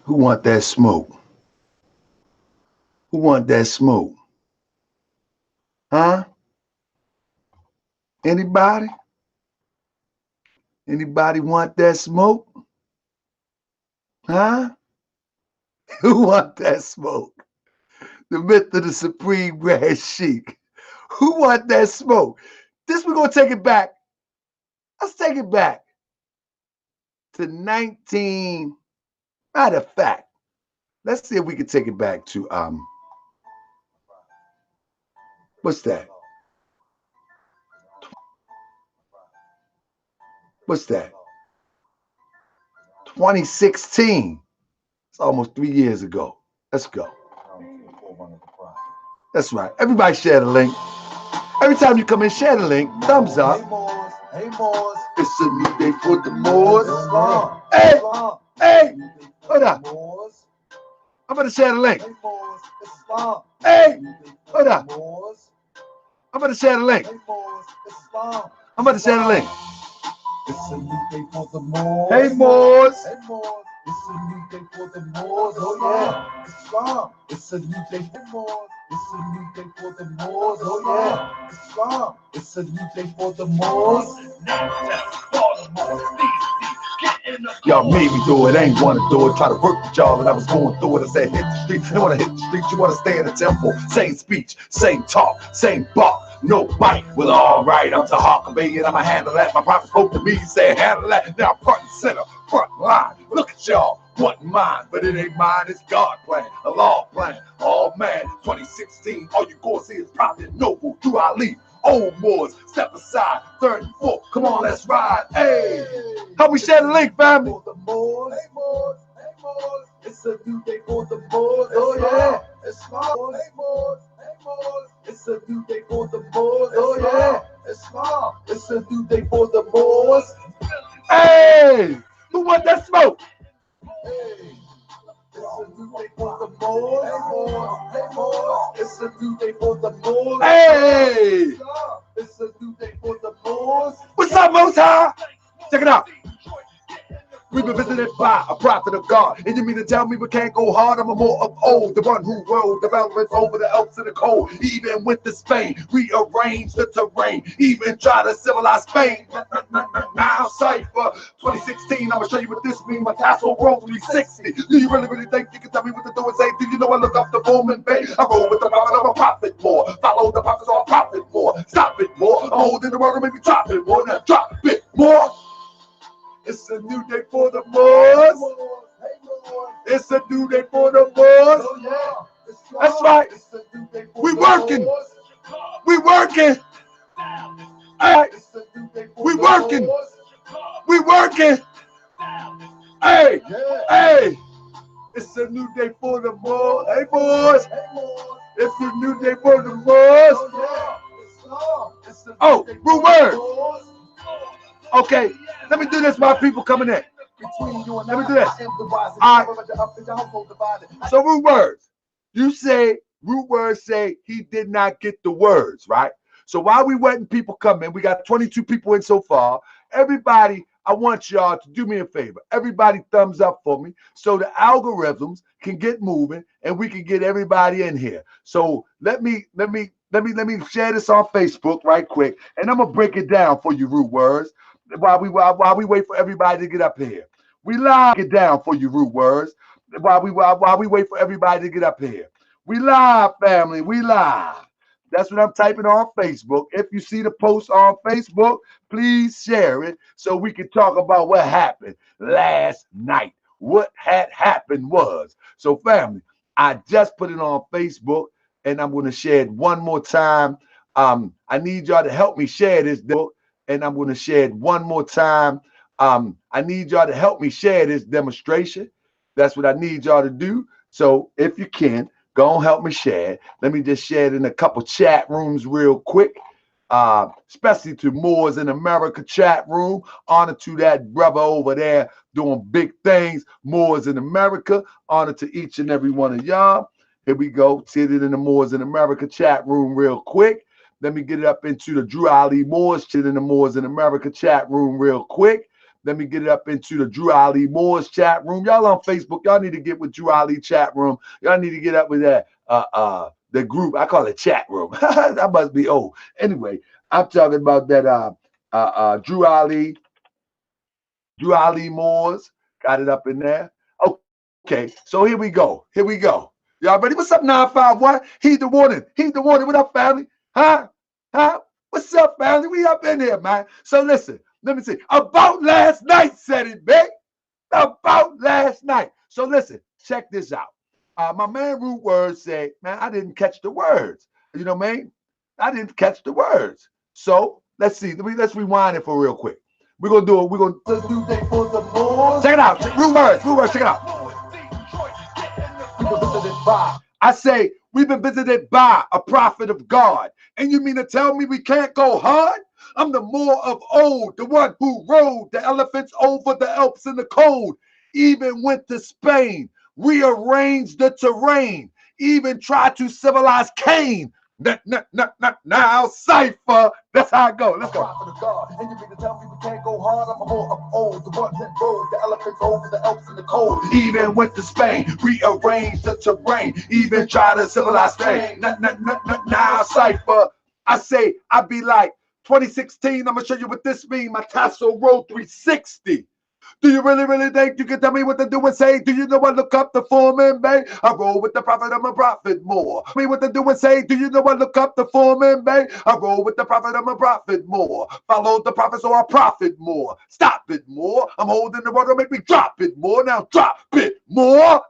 Who want that smoke? Who want that smoke? Huh? Anybody? Anybody want that smoke? Huh? Who want that smoke? The myth of the supreme grand Sheik. Who want that smoke? This we're gonna take it back. Let's take it back to 19. Matter of fact, let's see if we can take it back to what's that? What's that? 2016. It's almost 3 years ago. Let's go. That's right. Everybody share the link. Every time you come in, share the link. Thumbs up. Hey, Moors. It's a new day for the Moors. Hey, hey, hold up. I'm going to share the link. Hey, hold up. I'm going to share the link. I'm going to share the link. It's a new day for the Moors. Hey, Moors. Hey, Moors. It's a new day for the Moors. Oh, yeah. Islam. It's a new day for the Moors. It's a new day for the Moors. Oh, yeah. Islam. It's a new day for the Moors. Y'all made me do it, I ain't wanna do it. Try to work with y'all and I was going through it. I said hit the street, you wanna hit the street, you wanna stay in the temple. Same speech, same talk, same bark, no bite. Well, alright, I'm to Huckabee and I'ma handle that. My prophet spoke to me, he said handle that. Now front and center, front line. Look at y'all, want mine, but it ain't mine, it's God plan, a law plan. Oh man, 2016, all you gonna see is Prophet Noble, do I leave? Old Moors, step aside, 34, come on, let's ride. Hey, help me share the link, family. For the Moors. Hey, Moors. Hey, Moors. It's a new day for the Moors. Oh, yeah. Islam. Hey, Moors. Hey, Moors. It's a new day for the Moors. Oh, yeah. Islam. It's a new day for the Moors. Hey, who want that smoke? Hey. It's a new day for the Moors. Hey, Moors. Hey, Moors. It's a new day for the Moors. Hey, it's a new day for the Moors. What's up, Most High? Check it out. We've been visited by a prophet of God. And you mean to tell me we can't go hard? I'm a more of old, the one who rode developments over the Alps and the cold. Even went to Spain, rearranged the terrain, even tried to civilize Spain. Now, Cypher 2016, I'm gonna show you what this means. My tassel roll 360. Do you really think you can tell me what to do and say? Do you know I look up the Roman Bay? I roll with the prophet of a prophet more. Follow the prophets or profit more. Stop it more. I'm holding the world, maybe drop it more. Now drop it more. It's a new day for the Moors. It's a new day for the Moors. That's right. We working. We working. Hey, we working. We working. Hey, hey. It's a new day for the Moors. Hey, Moors. It's a new day for the Moors. Oh, rude word. Okay, let me do this while people coming in. Let me do this. All right. So root words. You say, root words say he did not get the words, right? So while we waiting people come in, we got 22 people in so far. Everybody, I want y'all to do me a favor. Everybody thumbs up for me so the algorithms can get moving and we can get everybody in here. So let me share this on Facebook right quick, and I'm gonna break it down for you, root words. While we wait for everybody to get up here, we live it down for you, root words. While we wait for everybody to get up here, we live, family. We live. That's what I'm typing on Facebook. If you see the post on Facebook, please share it so we can talk about what happened last night. What had happened was, so family, I just put it on Facebook, and I'm going to share it one more time. I need y'all to help me share this book. And I'm going to share it one more time. I need y'all to help me share this demonstration. That's what I need y'all to do. So if you can, go and help me share it. Let me just share it in a couple chat rooms real quick, especially to Moors in America chat room. Honor to that brother over there doing big things. Moors in America. Honor to each and every one of y'all. Here we go. Sit it in the Moors in America chat room real quick. Let me get it up into the Drew Ali Moors shit in the Moors in America chat room real quick. Let me get it up into the Drew Ali Moors chat room. Y'all on Facebook, y'all need to get with Drew Ali chat room. Y'all need to get up with that the group. I call it chat room. That must be old. Anyway, I'm talking about that Drew Ali Moors. Got it up in there. Okay, so here we go. Here we go. Y'all ready? What's up, 951? Heed the warning. Heed the warning. What up, family? Huh? What's up, family? We up in here, man. So listen, let me see. About last night, said it, big. About last night. So listen, check this out. My man Root Words said, man, I didn't catch the words. You know what I mean? I didn't catch the words. So let's see. Let's rewind it for real quick. We're gonna do it. We're gonna do day for the Moors. Check it out. Root Words, check it out. I say we've been visited by a prophet of God. And you mean to tell me we can't go hard? I'm the Moor of old, the one who rode the elephants over the Alps in the cold, even went to Spain, rearranged the terrain, even tried to civilize Cain. Now, Cypher. That's how I go. Let's go. And you mean to tell me we can't go hard? I'm a Moor of old, the one that rode the elephants over the Alps in the cold, even went to Spain, rearranged the terrain, even tried to civilize Spain. Now, Cypher. I say, I be like 2016. I'm gonna show you what this means. My tassel roll 360. Do you really think you can tell me what to do and say? Do you know I look up the foreman, babe? I roll with the prophet, I'm a prophet more. Tell me what to do and say? Do you know I look up the foreman, babe? I roll with the prophet, I'm a prophet more. Follow the prophet, so I profit more. Stop it more. I'm holding the water, make me drop it more. Now drop it more.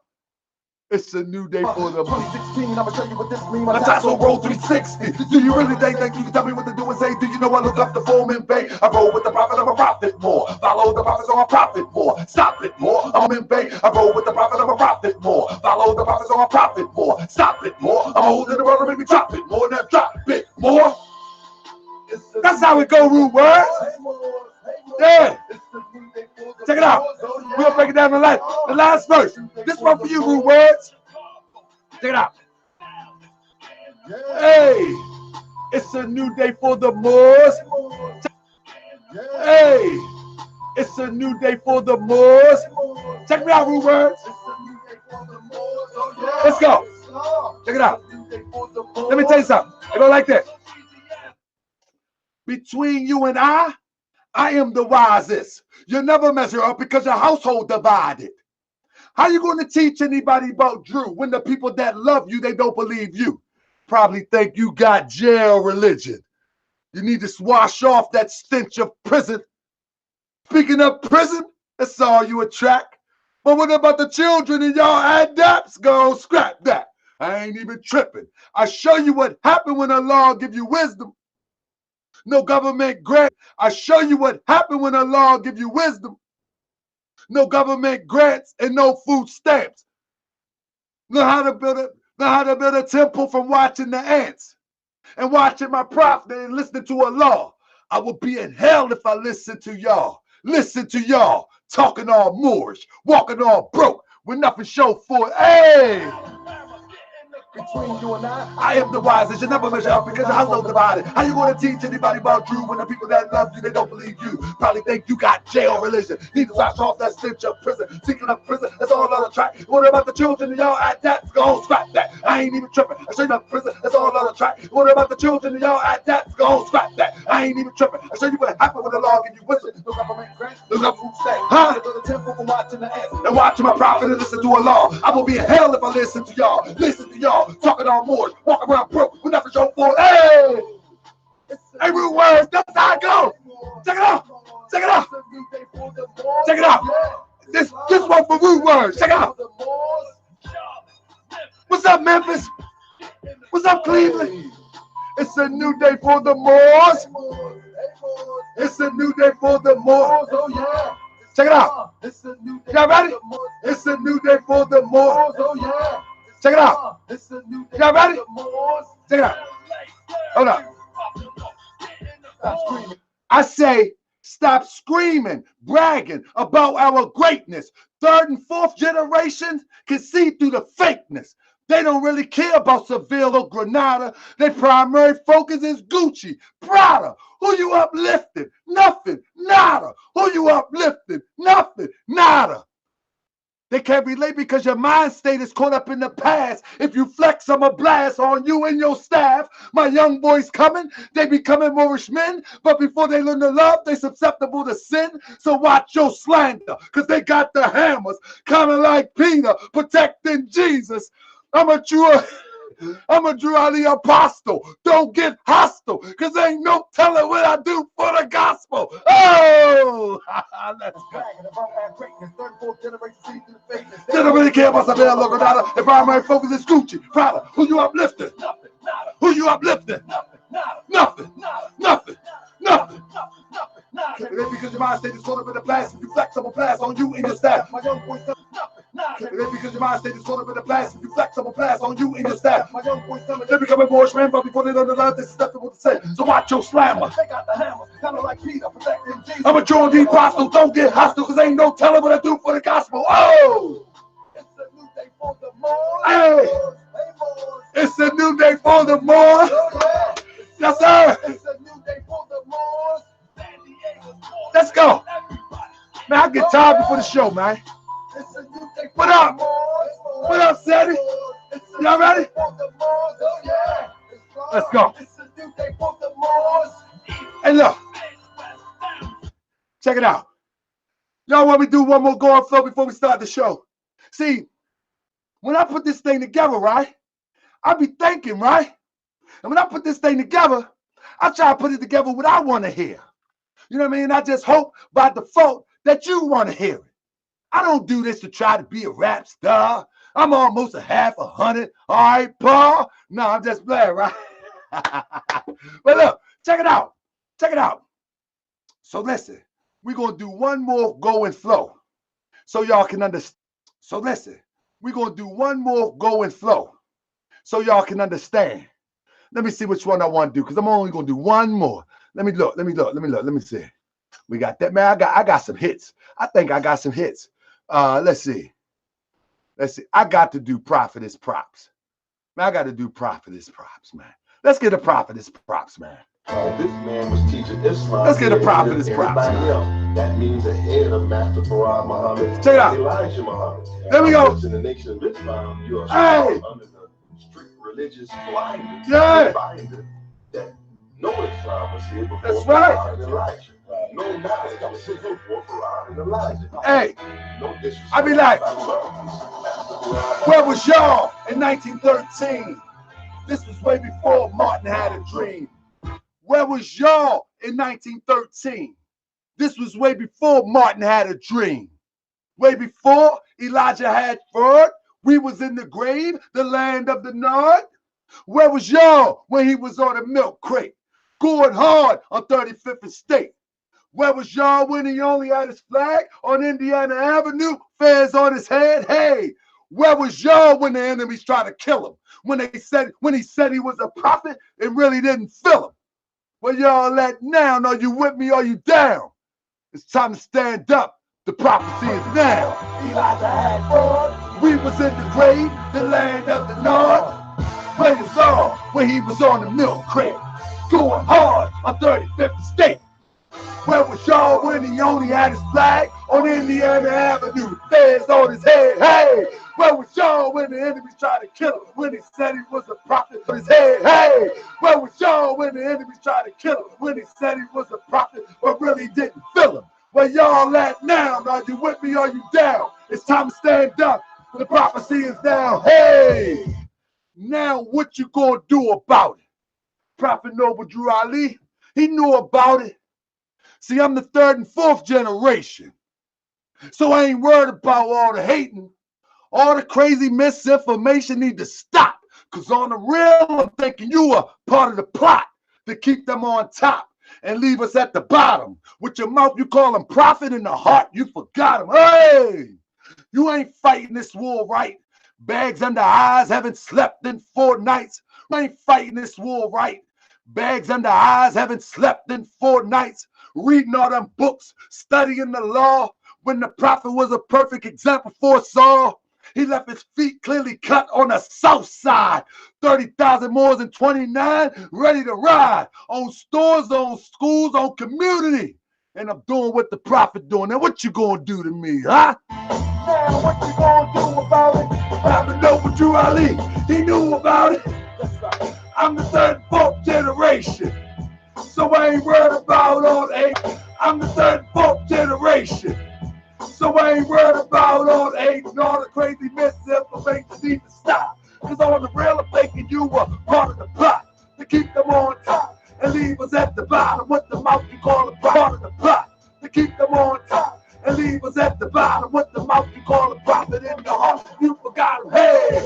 It's a new day for the 2016. I'm gonna show you what this means. My tassel roll 360. Do you really think you can tell me what to do and say? Do you know I look up the foreman, babe? I roll with the prophet, I'm a prophet more. Follow the prophet, so I profit more. Stop it more. I'm in, babe. I roll with the prophet, I'm a prophet more. Follow the prophet, so I profit more. Stop it more. I'm holding the water, make me drop it more. Now drop it more. That's how it go, Root Words. Yeah. Check it out. We're gonna break it down the last verse. This one for you, Root Words. Check it out. Hey, it's a new day for the Moors. Hey, it's a new day for the Moors. Check me out, Root Words. Let's go. Check it out. Let me tell you something. It go like this. Between you and I am the wisest. You'll never measure up because your household divided. How you going to teach anybody about Drew when the people that love you, they don't believe you? Probably think you got jail religion. You need to wash off that stench of prison. Speaking of prison, that's all you attract. But what about the children in y'all adapts? Go scrap that. I ain't even tripping. I show you what happened when the law give you wisdom. No government grant. I show you what happened when the law give you wisdom. No government grants and no food stamps. Know how to build a temple from watching the ants and watching my prophet and listening to a law. I would be in hell if I listened to y'all. Listen to y'all talking all Moorish, walking all broke with nothing show for it. Hey! Between you and I am the wisest. You never measure up because I'm so divided. How you going to teach anybody about Drew when the people that love you, they don't believe you? Probably think you got jail religion. Need to wash off that stench of prison. Speaking of prison, that's all on the track. What about the children in y'all adapts? Go on, scrap that. I ain't even tripping. I show you about prison, that's all on the track. What about the children in y'all adapts? Go on, scrap that. I ain't even tripping. I show you what happened when the law give you wisdom. No government grant, no government state. Huh? Go to the temple for watching the ants and watching my prophet and listen to a law. I will be in hell if I listen to y'all. Listen to y'all talking on more. Walk around broke with nothing show for. Hey! Hey, Root Words, that's how I go. Check it out. Check it out. Check it out. This one for Root Words. Check it out. What's up, Memphis? What's up, Cleveland? It's a new day for the Moors. It's a new day for the Moors. Oh yeah. Check it out. Y'all ready? It's a new day for the Moors. Oh yeah. Check it out. Y'all ready? Check it out. Hold up. I say, stop screaming, bragging about our greatness. Third and fourth generations can see through the fakeness. They don't really care about Seville or Granada. Their primary focus is Gucci, Prada. Who you uplifting? Nothing, nada. Who you uplifting? Nothing. Nada. They can't relate because your mind state is caught up in the past. If you flex, I'ma blast on you and your staff. My young boys coming, they becoming Moorish men, but before they learn to love, they susceptible to sin. So watch your slander, because they got the hammers, kind of like Peter, protecting Jesus. I'm a Drew Ali apostle. Don't get hostile, because ain't no telling what I do for the gospel. Oh, let's go. They don't really care about something local data. The primary focus is Gucci, Prada. Who you uplifting? Nothing. Who you uplifting? Nothing. Nothing. Nothing. Nothing. Because your mind state is caught up in the past, you flex, I'm a pass on you and your staff. Because your mind state is caught up in the past, you flex, I'm a pass on you and your staff. They becoming Moorish men, but before they learn to love, they're susceptible to sin. So watch your slammer. They got the hammer, kind of like Peter, protecting Jesus. I'm a Jordan D. Apostle, don't get hostile, because ain't no telling what I do for the gospel. Oh! It's a new day for the Moors. Hey! It's a new day for the Moors. Yes, sir. It's a new day for the Moors. Let's go. Man, I get tired before the show, man. What up? What up, Sadie? Y'all ready? Let's go. Hey, look. Check it out. Y'all want me to do one more go on flow before we start the show? See, when I put this thing together, right, I be thinking, right? And when I put this thing together, I try to put it together what I want to hear. You know what I mean? I just hope by default that you want to hear it. I don't do this to try to be a rap star. I'm almost a half 100. All right, Paul? No, I'm just playing, right? But look, check it out. Check it out. So listen, we're going to do one more go and flow so y'all can understand. So listen, we're going to do one more go and flow so y'all can understand. Let me see which one I want to do, because I'm only going to do one more. Let me look. Let me see. We got that, man. I got some hits. I think I got some hits. Let's see. I got to do prophetess props. Man, I got to do prophetess props, man. Let's get a prophetess props, man. This man was teaching Islam. Let's get a prophetess props. That means the head of Master Farad Muhammad. Check it out. Elijah Muhammad. There we go. In the nation of Islam, you are under the strict religious blindness. Yeah. That no Islam was here before. That's right. Farad and Elijah. No knowledge was here before Farad and Elijah. Hey, no disrespect. I be like, where was y'all in 1913? This was way before Martin had a dream. Where was y'all in 1913? This was way before Martin had a dream. Way before Elijah had word. We was in the grave, the land of the Nod. Where was y'all when he was on a milk crate, going hard on 35th Estate? Where was y'all when he only had his flag on Indiana Avenue, fez on his head? Hey, where was y'all when the enemies tried to kill him? When he said he was a prophet and really didn't feel him? Where y'all at now? Are you with me or you down? It's time to stand up. The prophecy is now. Elijah had word. We was in the grave, the land of the Nod. Where was y'all when he was on the milk crate, going hard on 35th Estate? Where was y'all when he only had his flag on Indiana Avenue, fez on his head? Hey, where was y'all when the enemies tried to kill him? When he said he was a prophet on his head? Hey, where was y'all when the enemies tried to kill him? When he said he was a prophet but really didn't feel him? Where y'all at now? Are you with me or you down? It's time to stand up. The prophecy is now. Hey, now what you gonna do about it? Prophet Noble Drew Ali, he knew about it. See, I'm the third and fourth generation, so I ain't worried about all the hating. All the crazy misinformation need to stop, because on the real, I'm thinking you are part of the plot to keep them on top and leave us at the bottom. With your mouth, you call them prophet, in the heart, you forgot him. Hey, you ain't fighting this war right. Bags under eyes, haven't slept in 4 nights. You ain't fighting this war right. Bags under eyes, haven't slept in 4 nights. Reading all them books, studying the law, when the prophet was a perfect example for us all. He left his feet clearly cut on the south side. 30,000 more than 29, ready to ride. On stores, on schools, on community. And I'm doing what the prophet doing. Now what you gonna do to me, huh? Now what you gonna do about it? Prophet know what Drew Ali, he knew about it. That's right. I'm the third and fourth generation. So I ain't worried about all the hate. I'm the third and fourth generation. So I ain't worried about all the hate and all the crazy misinformation need to stop. Cause on the real I'm thinking you were part of the plot to keep them on top and leave us at the bottom. What the mouth you call a part of the plot to keep them on top and leave us at the bottom. What the mouth you call a prophet in the heart, you forgot him. Hey,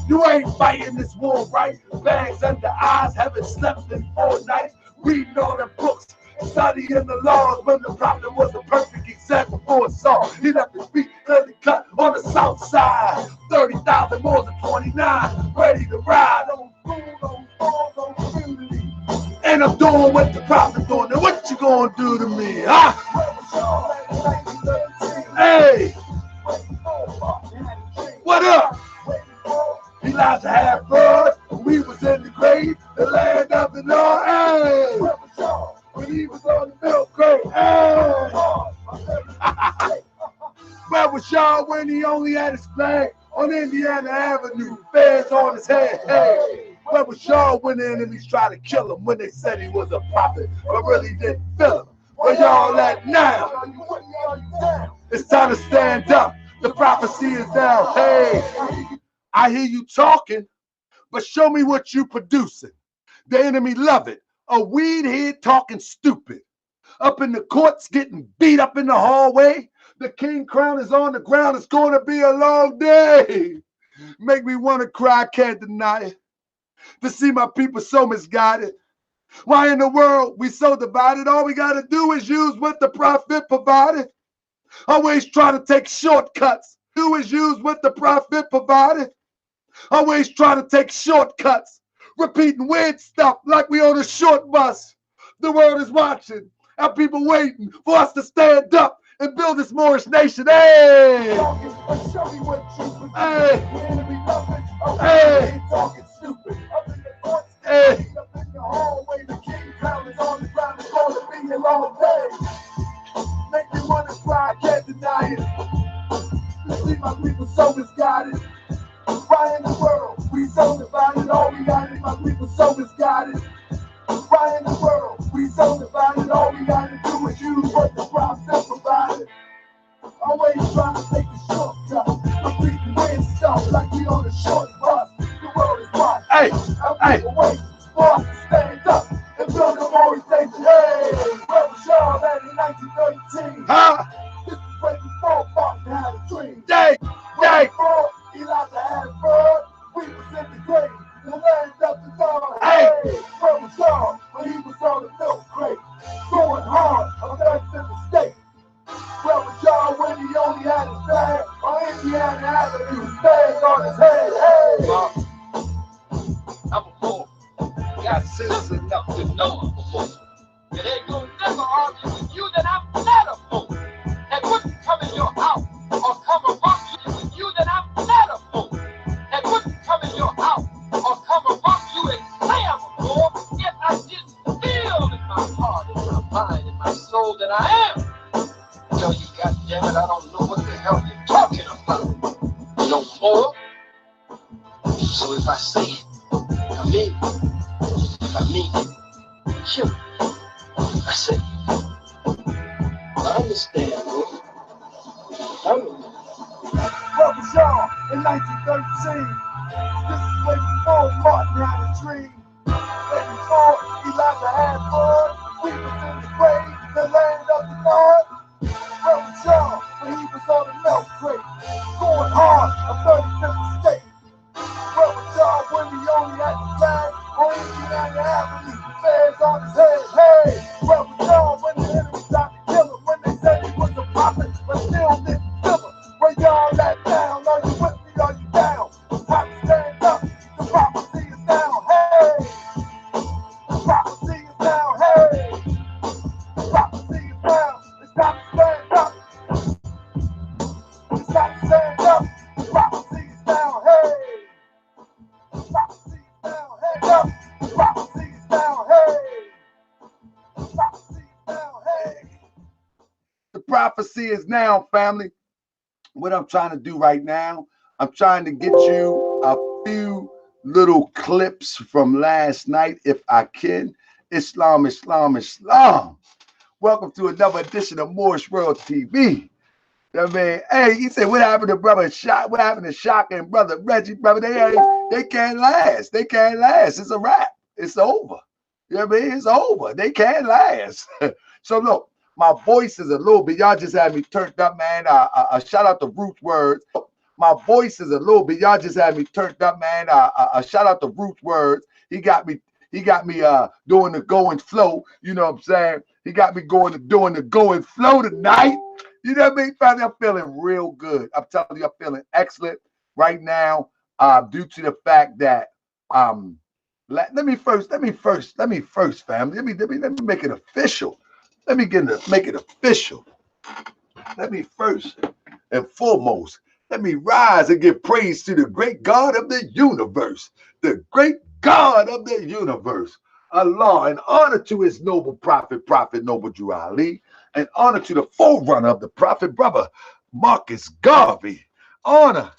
you ain't fighting this war, right? Bags under eyes, haven't slept in 4 nights, reading all the books, studying the laws when the prophet was a perfect example for us all. He left his feet clearly cut on the south side. 30,000 more than 29, ready to ride on food, on farms, on community. And I'm doing what the prophet doing. Now what you gonna do to me, huh? Hey, what up? Elijah had blood, we was in the grave, the land of the Lord. Hey, when he was on the milk crate. Hey, where was y'all when he only had his flag on Indiana Avenue, feds on his head? Hey, where was y'all when the enemies tried to kill him when they said he was a prophet, but really didn't feel him? Where y'all at now? It's time to stand up. The prophecy is down. Hey, I hear you talking, but show me what you producing. The enemy love it. A weed head talking stupid. Up in the courts getting beat up in the hallway. The king crown is on the ground. It's going to be a long day. Make me want to cry, I can't deny it. To see my people so misguided. Why in the world we so divided? All we got to do is use what the prophet provided. Always trying to take shortcuts. Do is use what the prophet provided. Always trying to take shortcuts. Repeating weird stuff like we on a short bus. The world is watching. Our people waiting for us to stand up and build this Moorish nation. Hey! Show me what you produce. Hey! The enemy love it. Hey! Talking stupid. Up in the courts, Hey! up in the hallway, the king crown is on the ground. It's gonna be a long day. Make me wanna cry, I can't deny it. You see my people so misguided. Why in the world we so divided? All we got is my people so misguided. Why in the world we so divided? All we gotta do is use what the prophet provided. Always trying to take a shortcut. Repeating weird stuff like we on a short bus. The world is watching. Hey! Our Hey! people wait for us to stand up and build a Moorish nation. Hey! Where was y'all at in 1913? Huh? This is when before Martin had a dream. Yay! Yay! Before Elijah had blood, we was in the grave. The land of the Lord. Hey! Where was y'all when he was on the milk crate? Going hard on earth in the state. Where was y'all when he only had his flag on Indiana Avenue, flags on his head? Hey! I'm a fool. Got sense enough to know I'm a fool. It ain't gonna never argue with you that I'm not a fool. And wouldn't come in your house or come among you with you that I'm not a fool. And wouldn't come in your house or come among you and say I'm a fool if I didn't feel in my heart, in my mind, in my soul that I am. Tell you, goddammit, I don't know what the hell you're talking about. No more. So if I say it, I mean it. If I mean it, sure. I say it. I understand, bro. Where was y'all in 1913? This is way before Martin had a dream. Way before Elijah had blood. We was in the grave, the land of the Lord. Where was y'all when he was on the milk crate? Going hard on 35th state. Where was y'all when he only had the flag on Indiana Avenue, flags on his head? Hey! Where was y'all when the enemy tried to kill him? When they said he was a prophet, but still didn't feel him? Where y'all at now? Are you with me? Are you down? It's time to stand up. The prophecy is down. Hey! The prophecy is down. Hey! prophecy is now, family. What I'm trying to do right now, I'm trying to get you a few little clips from last night, if I can. Islam, Islam, Islam. Welcome to another edition of Moorish World TV. I mean, hey, he said, what happened to brother Shock? What happened to Shock and brother Reggie? Brother, they can't last. They can't last. It's a wrap. It's over. You know what I mean? It's over. They can't last. So look, my voice is a little bit. Y'all just had me turned up, man. Shout out to Roots Words. My voice is a little bit. Y'all just had me turned up, man. Shout out to Roots Words. He got me doing the going flow. You know what I'm saying? He got me doing the going flow tonight. You know what I mean, family? I'm feeling real good. I'm telling you, I'm feeling excellent right now. Due to the fact that let me first, family. Let me make it official. Let me make it official. Let me first and foremost, let me rise and give praise to the great God of the universe, the great God of the universe, Allah, and honor to his noble prophet, Noble Drew Ali, and honor to the forerunner of the prophet, brother Marcus Garvey. Honor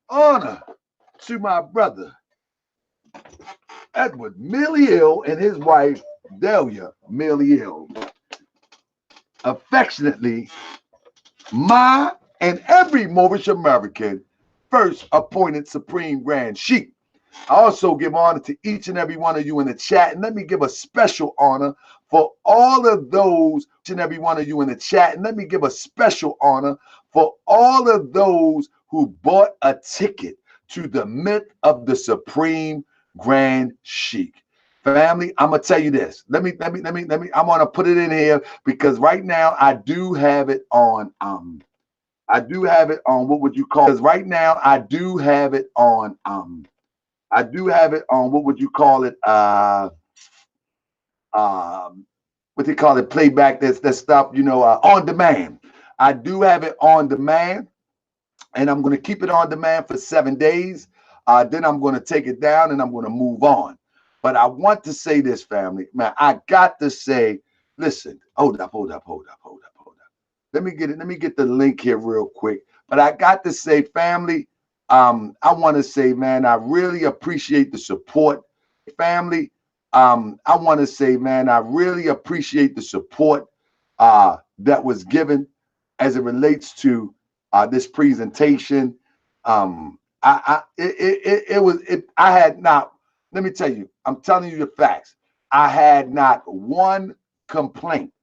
to my brother Edward Milliel and his wife Delia Milliel. Affectionately, my and every Moorish American first appointed Supreme Grand Sheik. I also give honor to each and every one of you in the chat. And let me give a special honor for all of those, each and every one of you in the chat. And let me give a special honor for all of those who bought a ticket to the myth of the Supreme Grand Sheik. Family, I'm gonna tell you this. Let me. I'm gonna put it in here because right now I do have it on. I do have it on. What would you call? Because right now I do have it on. I do have it on. What would you call it? What they call it? Playback. That's stuff. You know, on demand. I do have it on demand, and I'm gonna keep it on demand for 7 days. Then I'm gonna take it down and I'm gonna move on. But I want to say this, family, man. I got to say, listen, hold up. Let me get it. Let me get the link here real quick. But I got to say, family, I want to say, man, I really appreciate the support, family. I want to say, man, I really appreciate the support that was given as it relates to this presentation. I had not. Let me tell you, I'm telling you the facts. I had not one complaint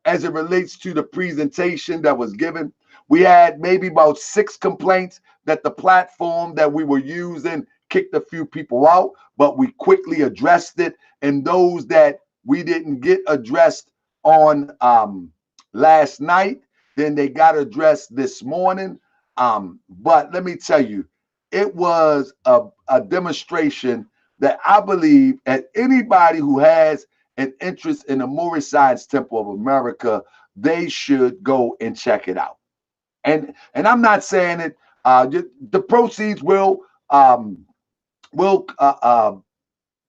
as it relates to the presentation that was given. We had maybe about 6 complaints that the platform that we were using kicked a few people out, but we quickly addressed it. And those that we didn't get addressed on last night, then they got addressed this morning. But let me tell you, it was a demonstration that I believe that anybody who has an interest in the Moorish Science Temple of America, they should go and check it out. And I'm not saying it. The proceeds will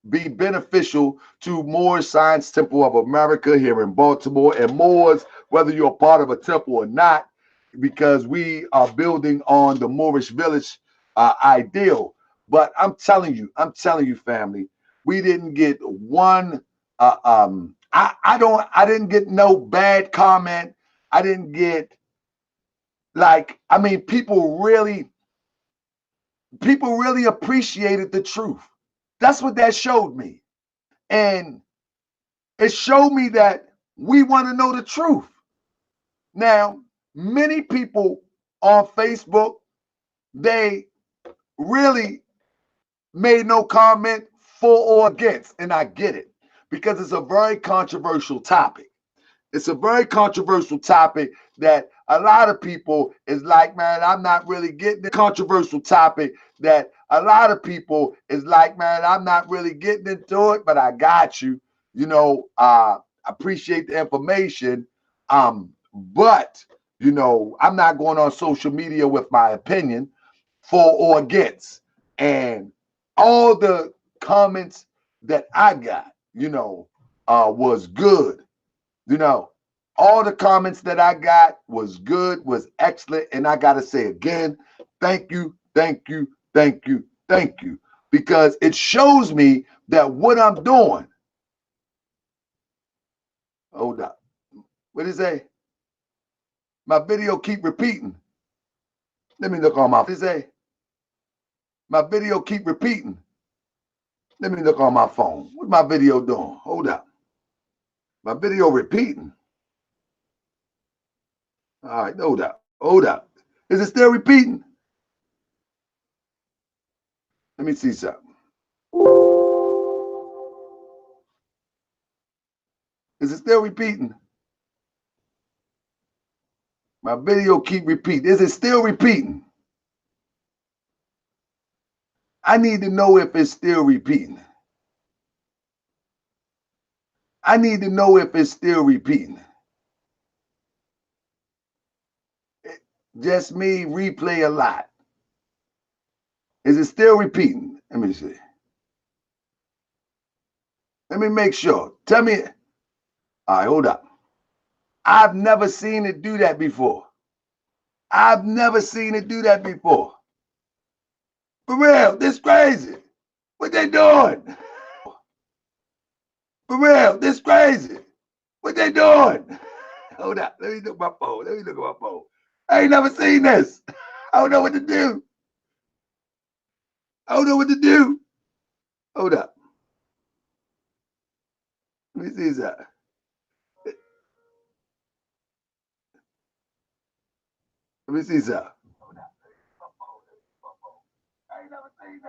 be beneficial to Moorish Science Temple of America here in Baltimore, and Moors, whether you're a part of a temple or not, because we are building on the Moorish village ideal. But I'm telling you, family, we didn't get one. I didn't get no bad comment. I didn't get people really appreciated the truth. That's what that showed me. And it showed me that we want to know the truth. Now, many people on Facebook, they really made no comment for or against, and I get it because it's a very controversial topic. It's a very controversial topic that a lot of people is like, man, I'm not really getting the controversial topic that a lot of people is like, man, I'm not really getting into it, but I got you. You know, I appreciate the information. But, you know, I'm not going on social media with my opinion for or against. And all the comments that I got, you know, was good. You know, All the comments that I got was good, was excellent. And I got to say again, thank you, thank you, thank you, thank you. Because it shows me that what I'm doing. Hold up. What did it say? My video keep repeating. Let me look on my, what did it say? My video keep repeating. Let me look on my phone. What's my video doing? Hold up. My video repeating. All right, hold up. Hold up. Is it still repeating? Let me see something. Is it still repeating? My video keep repeating. Is it still repeating? I need to know if it's still repeating. I need to know if it's still repeating. Just me replay a lot. Is it still repeating? Let me see. Let me make sure. Tell me. All right, hold up. I've never seen it do that before. I've never seen it do that before. For real, this crazy. What they doing? For real, this crazy. What they doing? Hold up. Let me look at my phone. Let me look at my phone. I ain't never seen this. I don't know what to do. I don't know what to do. Hold up. Let me see that. Let me see that. I ain't never seen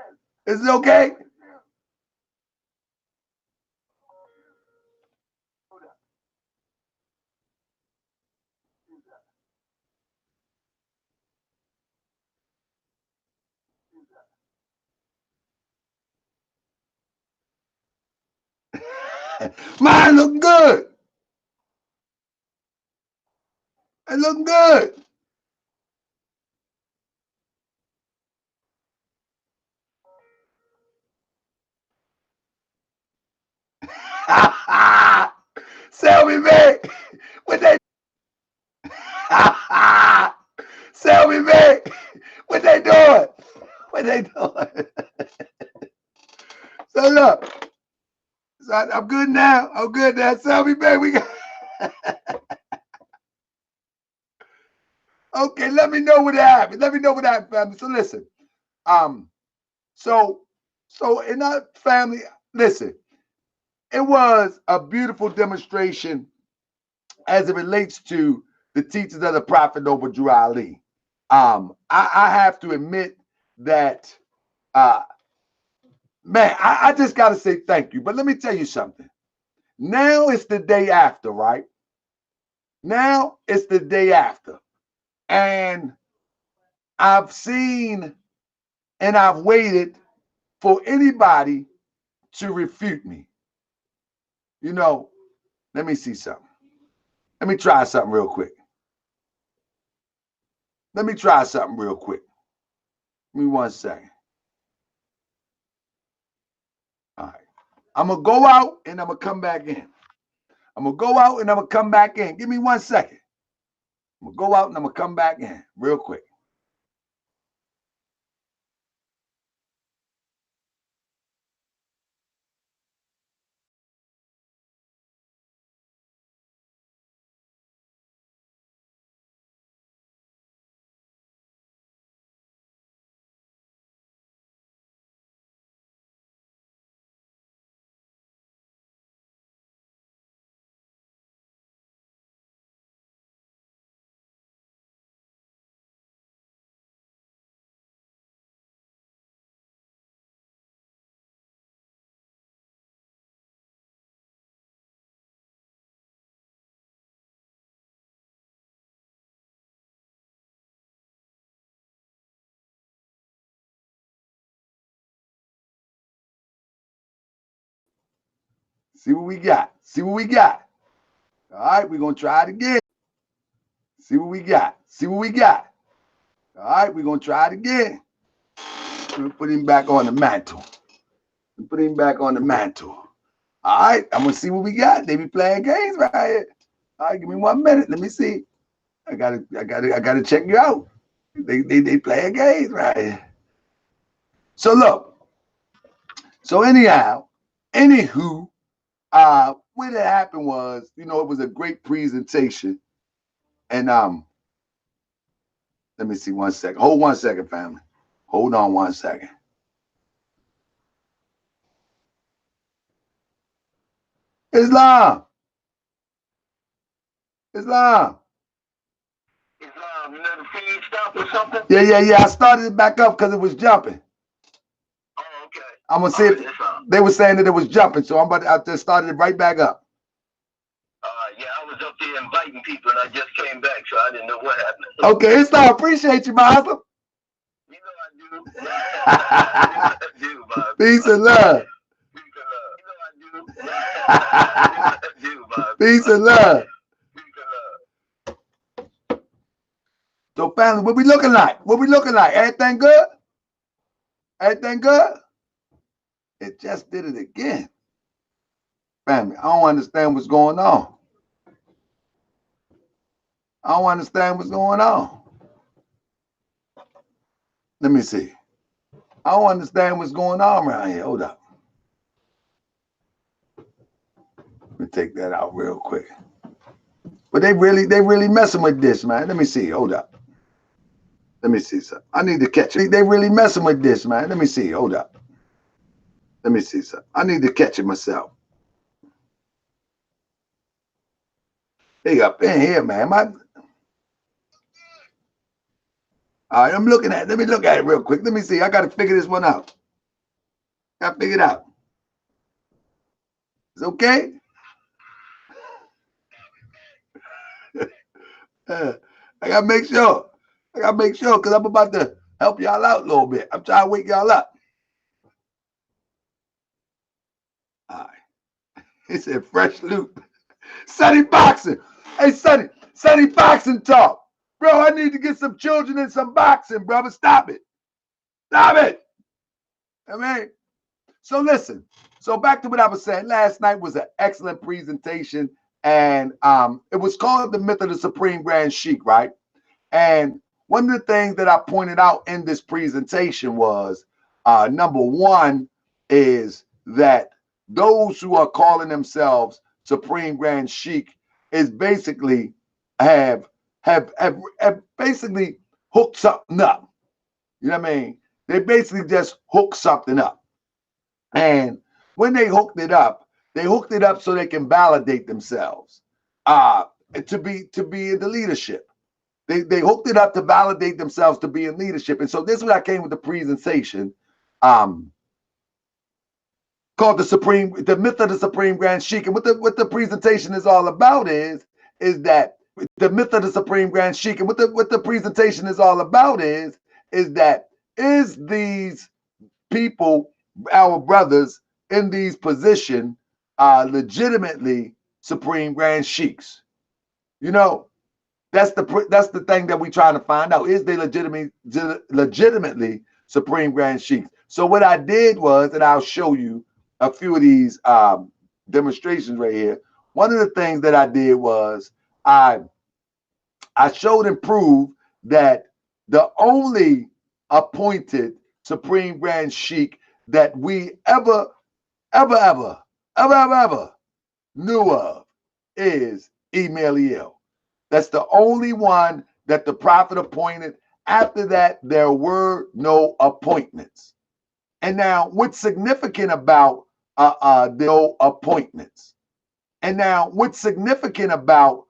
this. Is it okay? Mine look good. It look good. Sell me, man. What they sell me, man. What they doing? What they doing? So look. So I'm good now. I'm good now. Sell me, man. We got okay, let me know what happened. Let me know what happened, family. So listen. So in our family, listen, it was a beautiful demonstration as it relates to the teachings of the Prophet Noble Drew Ali. I have to admit that, man, I just got to say thank you. But let me tell you something. Now it's the day after, right? Now it's the day after. And I've seen and I've waited for anybody to refute me. You know, let me see something. Let me try something real quick. Let me try something real quick. Give me 1 second. All right. I'm going to go out and I'm going to come back in. I'm going to go out and I'm going to come back in. Give me 1 second. I'm going to go out and I'm going to come back in real quick. See what we got. See what we got. All right, we're going to try it again. See what we got. See what we got. All right, we're going to try it again. We'll put him back on the mantle. We'll put him back on the mantle. All right, I'm going to see what we got. They be playing games right here. All right, give me 1 minute. Let me see. I gotta check you out. They playing games, right? So look. So anyhow, anywho, what had happened was, you know, it was a great presentation, and let me see 1 second. Hold 1 second, family. Hold on 1 second. Islam. Islam, you know the feed stop or something? Yeah. I started it back up because it was jumping. Oh, okay. I'm gonna see if they were saying that it was jumping, so I just started it right back up. Yeah, I was up there inviting people, and I just came back, so I didn't know what happened. Okay, Islam, appreciate you, Muslim. You know I do. Peace and love. Peace and love. So, family, what we looking like? What we looking like? Everything good? Everything good? It just did it again. Family, I don't understand what's going on. I don't understand what's going on. Let me see. I don't understand what's going on around here. Hold up. Let me take that out real quick. But they really messing with this, man. Let me see. Hold up. Let me see something. I need to catch it. They really messing with this, man. Let me see. Hold up. Let me see something. I need to catch it myself. They up in here, man. All right, I'm looking at it. Let me look at it real quick. Let me see. I got to figure this one out. Got to figure it out. It's okay? I got to make sure. Because I'm about to help y'all out a little bit. I'm trying to wake y'all up. All right. He said fresh loot. Sonny Boxing. Hey, Sonny Boxing talk. Bro, I need to get some children in some boxing, brother. Stop it. Stop it. I mean, so listen. So back to what I was saying. Last night was an excellent presentation. And it was called The Myth of the Supreme Grand Sheik, right? And one of the things that I pointed out in this presentation was, number one, is that those who are calling themselves Supreme Grand Sheik is basically have basically hooked something up. You know what I mean? They basically just hooked something up. And when they hooked it up so they can validate themselves to be in the leadership. They hooked it up to validate themselves to be in leadership. And so this is what I came with the presentation called The Myth of the Supreme Grand Sheik. And what the presentation is all about is that the myth of the Supreme Grand Sheik. And what the presentation is all about is that these people, our brothers in these positions, legitimately Supreme Grand Sheiks. You know, that's the thing that we trying to find out. Is they legitimately Supreme Grand Sheiks? So what I did was, and I'll show you a few of these demonstrations right here. One of the things that I did was I showed and proved that the only appointed Supreme Grand Sheik that we ever knew of is Emeliel. That's the only one that the prophet appointed. After that, there were no appointments. And now, what's significant about no appointments? And now, what's significant about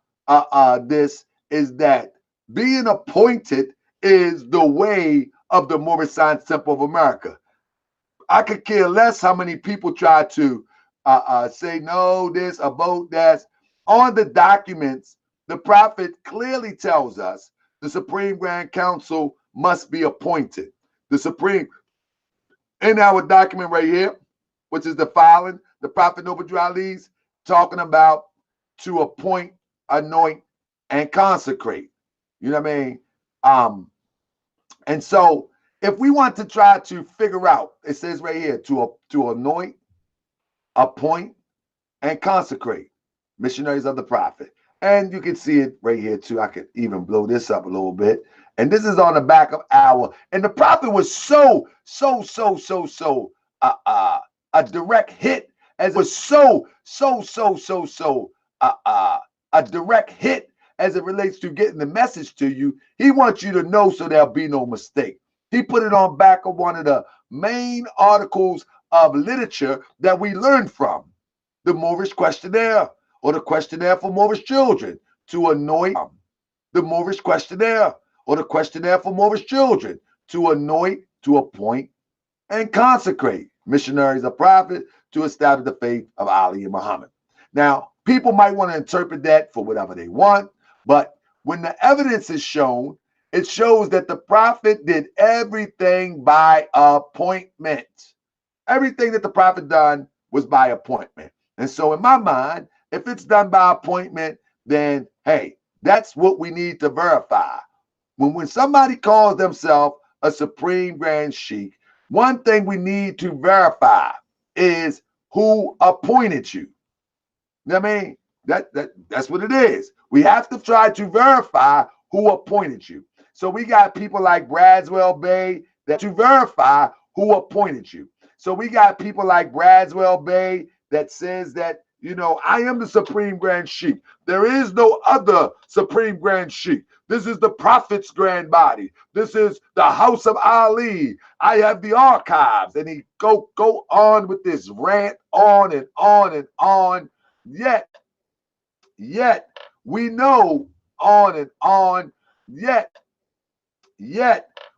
this is that being appointed is the way of the Moorish Science Temple of America. I could care less how many people try to say no, this, about that. On the documents, the prophet clearly tells us the Supreme Grand Council must be appointed. The Supreme, in our document right here, which is the filing, the Prophet Noble Ali's talking about to appoint, anoint, and consecrate. You know what I mean? And so if we want to try to figure out, it says right here, to anoint, appoint, and consecrate missionaries of the prophet. And you can see it right here too. I could even blow this up a little bit. And this is on the back of our. And the prophet was so a direct hit, as it was a direct hit as it relates to getting the message to you. He wants you to know so there'll be no mistake. He put it on back of one of the main articles of literature that we learned from, the Moorish questionnaire, or the questionnaire for Moorish children to anoint, the Moorish questionnaire, or the questionnaire for Moorish children to anoint, to appoint, and consecrate missionaries or prophets to establish the faith of Ali and Muhammad. Now, people might want to interpret that for whatever they want, but when the evidence is shown, it shows that the prophet did everything by appointment. Everything that the prophet done was by appointment. And so in my mind, if it's done by appointment, then hey, that's what we need to verify. When somebody calls themselves a Supreme Grand Sheik, one thing we need to verify is who appointed you. You know what I mean? That's what it is. We have to try to verify who appointed you. So we got people like Bradswell Bay that to verify who appointed you. So we got people like Bradswell Bay that says that, you know, I am the Supreme Grand Sheik. There is no other Supreme Grand Sheik. This is the Prophet's grand body. This is the House of Ali. I have the archives. And he go on with this rant on and on and on. Yet we know on and on. Yet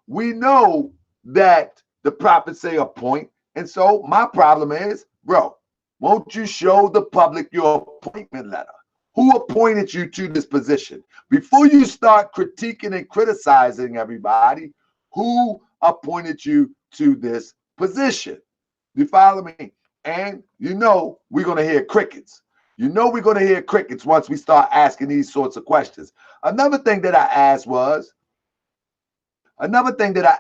we know that the prophets say appoint. And so my problem is, bro, won't you show the public your appointment letter? Who appointed you to this position? Before you start critiquing and criticizing everybody, who appointed you to this position? You follow me? And you know we're going to hear crickets. You know we're going to hear crickets once we start asking these sorts of questions. Another thing that I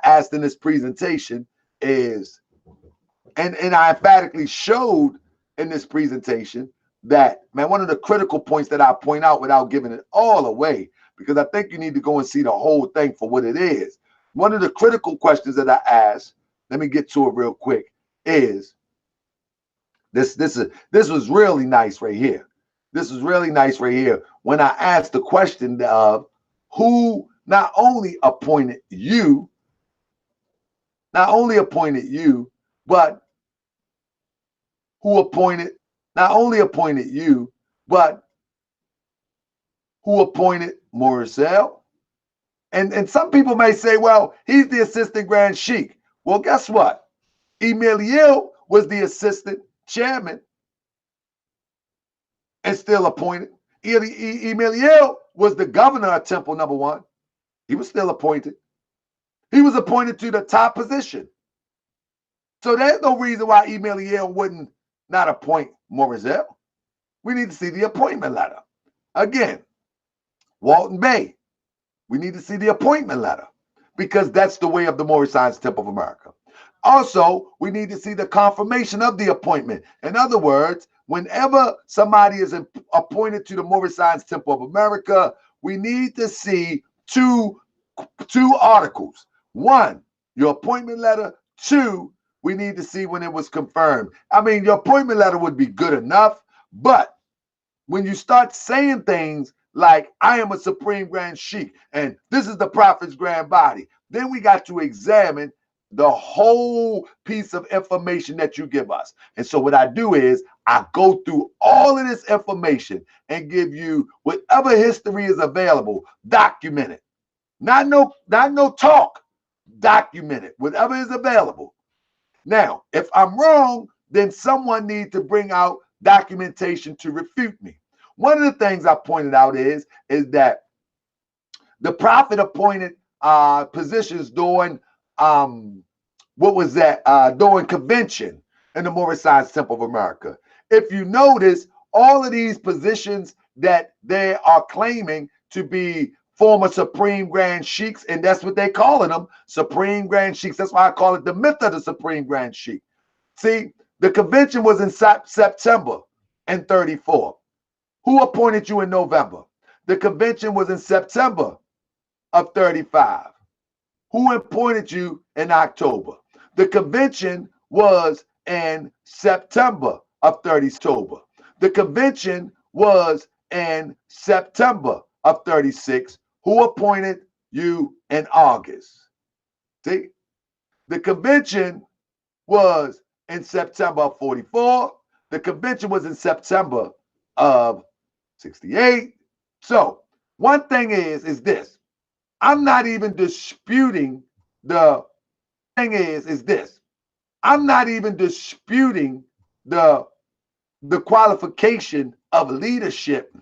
asked in this presentation is, and I emphatically showed in this presentation that, man, one of the critical points that I point out without giving it all away, because I think you need to go and see the whole thing for what it is. One of the critical questions that I asked, let me get to it real quick, is this was really nice right here. This was really nice right here when I asked the question of who not only appointed you, but who appointed Moorish. And some people may say, well, he's the assistant Grand Sheik. Well, guess what? Emilio was the assistant chairman and still appointed. Emilio was the governor of Temple Number 1. He was still appointed. He was appointed to the top position. So there's no reason why Emilio wouldn't not appoint Moorish. We need to see the appointment letter. Again, Walton Bay, we need to see the appointment letter because that's the way of the Moorish Science Temple of America. Also, we need to see the confirmation of the appointment. In other words, whenever somebody is appointed to the Moorish Science Temple of America, we need to see two articles. One, your appointment letter. Two, we need to see when it was confirmed. I mean, your appointment letter would be good enough, but when you start saying things like, I am a Supreme Grand Sheik, and this is the Prophet's grand body, then we got to examine the whole piece of information that you give us. And so what I do is I go through all of this information and give you whatever history is available, document it. Not no talk, document it, whatever is available. Now, if I'm wrong, then someone needs to bring out documentation to refute me. One of the things I pointed out is that the prophet appointed positions during during convention in the Moorish Science Temple of America. If you notice, all of these positions that they are claiming to be former Supreme Grand Sheiks, and that's what they're calling them, Supreme Grand Sheiks. That's why I call it the myth of the Supreme Grand Sheik. See, the convention was in September in 34. Who appointed you in November? The convention was in September of 35. Who appointed you in October? The convention was in September of 30. The convention was in September of 36. Who appointed you in August? See, the convention was in September of 44. The convention was in September of 68. So one thing is this. I'm not even disputing the thing is this. I'm not even disputing the qualification of leadership.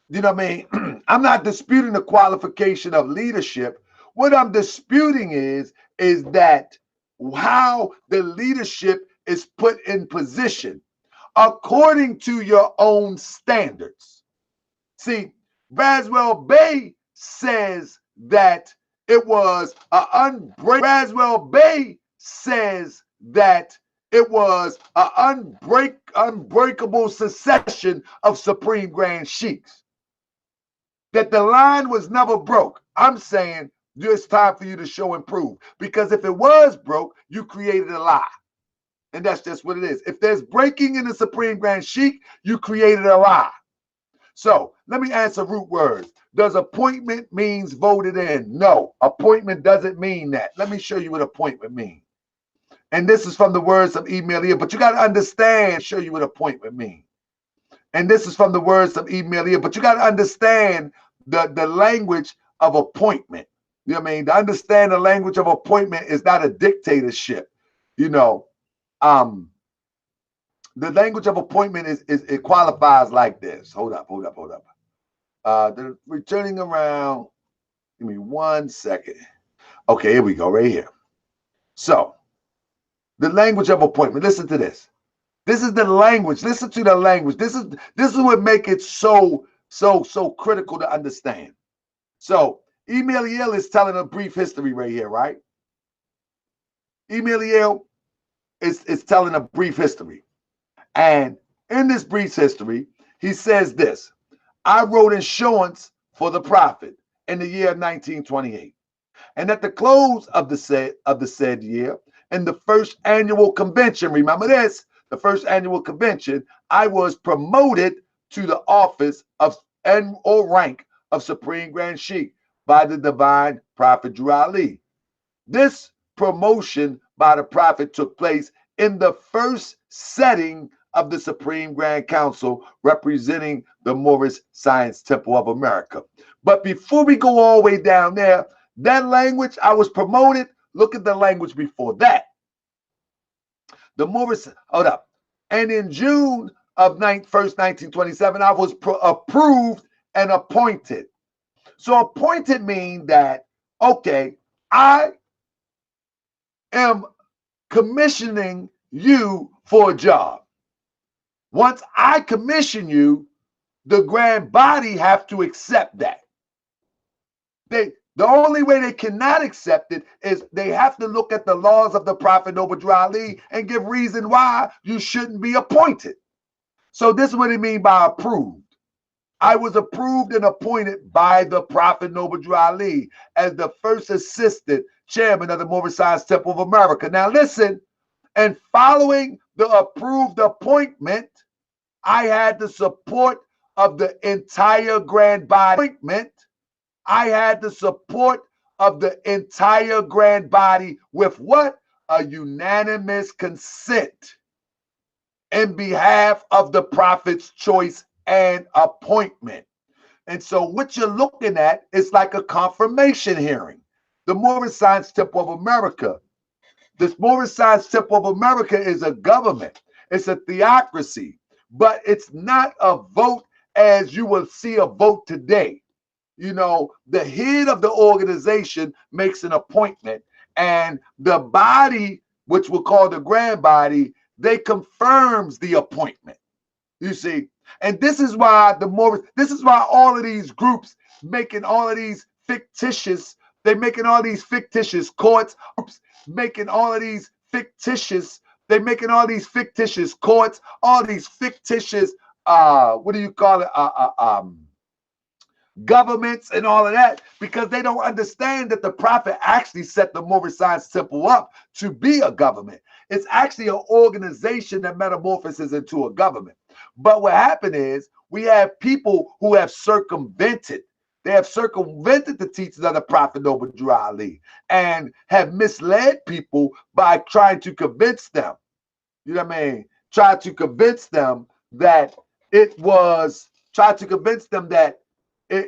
You know what I mean? I'm not disputing the qualification of leadership. What I'm disputing is that how the leadership is put in position according to your own standards. See, Braswell Bay says that it was Braswell Bay says that it was an unbreakable succession of Supreme Grand Sheiks. That the line was never broke. I'm saying it's time for you to show and prove. Because if it was broke, you created a lie. And that's just what it is. If there's breaking in the Supreme Grand Sheik, you created a lie. So let me answer root words. Does appointment means voted in? No, appointment doesn't mean that. Let me show you what appointment means. And this is from the words of email here, but you got to understand, show you what appointment means. And this is from the words of email here, but you got to understand the language of appointment. You know what I mean? To understand the language of appointment is not a dictatorship. You know, the language of appointment is it qualifies like this. Hold up. The returning around. Give me 1 second. Okay, here we go, right here. So, the language of appointment. Listen to this. This is the language. Listen to the language. This is what makes it so critical to understand. So, Emiliel is telling a brief history right here, right? Emiliel is telling a brief history. And in this brief history, he says this: I wrote insurance for the prophet in the year 1928. And at the close of the said year, in the first annual convention, remember this, the first annual convention, I was promoted to the office of or rank of Supreme Grand Sheik by the divine prophet Drew Ali. This promotion by the prophet took place in the first setting of the Supreme Grand Council representing the Moorish Science Temple of America. But before we go all the way down there, that language, I was promoted. Look at the language before that. The Moorish, hold up. And in June of 1927, I was approved and appointed. So appointed means that, okay, I am commissioning you for a job. Once I commission you, the grand body have to accept that. The only way they cannot accept it is they have to look at the laws of the Prophet Noble Drew Ali and give reason why you shouldn't be appointed. So this is what it means by approved. I was approved and appointed by the Prophet Noble Drew Ali as the first assistant chairman of the Moorish Science Temple of America. Now listen, and following the approved appointment, I had the support of the entire grand body. I had the support of the entire grand body with what? A unanimous consent in behalf of the prophet's choice and appointment. And so what you're looking at is like a confirmation hearing. The Moorish Science Temple of America. This Moorish Science Temple of America is a government. It's a theocracy, but it's not a vote as you will see a vote today. You know, the head of the organization makes an appointment, and the body, which we'll call the grand body, they confirms the appointment. You see, and this is why all of these groups making all of these fictitious, they're making all these fictitious courts, making all of these fictitious, they're making all these fictitious courts, all these fictitious, what do you call it? governments and all of that, because they don't understand that the prophet actually set the Moorish Science Temple up to be a government. It's actually an organization that metamorphoses into a government. But what happened is we have people who have circumvented. They have circumvented the teachings of the Prophet Noble Drew Ali and have misled people by trying to convince them, you know what I mean? Try to convince them that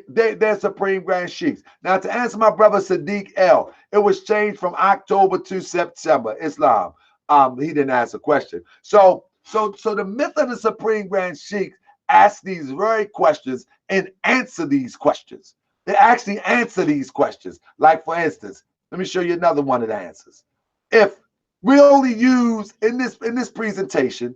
they're Supreme Grand Sheiks. Now, to answer my brother Sadiq L, it was changed from October to September. Islam. He didn't ask a question. So the myth of the Supreme Grand Sheiks ask these very questions and answer these questions. They actually answer these questions. Like, for instance, let me show you another one of the answers. If we only use in this presentation,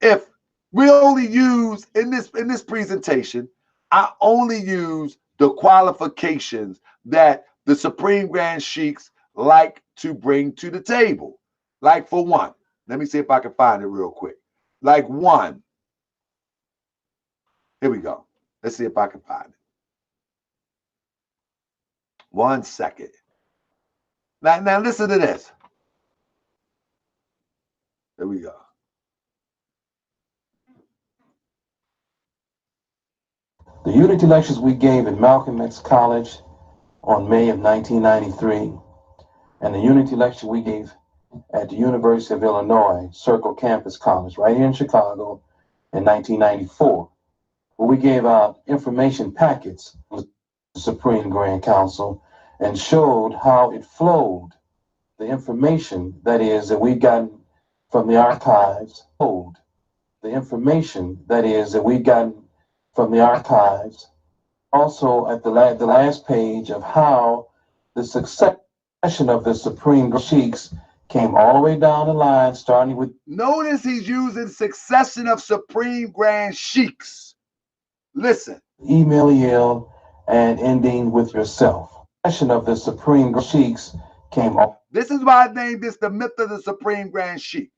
if we only use in this presentation, I only use the qualifications that the Supreme Grand Sheiks like to bring to the table. Like, for one, let me see if I can find it real quick. Like, one, here we go. Let's see if I can find it. 1 second. Now listen to this. There we go. The Unity lectures we gave at Malcolm X College on May of 1993, and the Unity lecture we gave at the University of Illinois, Circle Campus College, right here in Chicago in 1994, where we gave out information packets to the Supreme Grand Council and showed how it flowed, the information, that is, that we'd gotten from the archives, the information, that is, that we'd gotten from the archives. Also, at the last page of how the succession of the Supreme Sheiks came all the way down the line, starting with... Notice he's using succession of Supreme Grand Sheiks. Listen. Email and ending with yourself. Succession of the Supreme Sheiks came up. This is why I named this the myth of the Supreme Grand Sheik.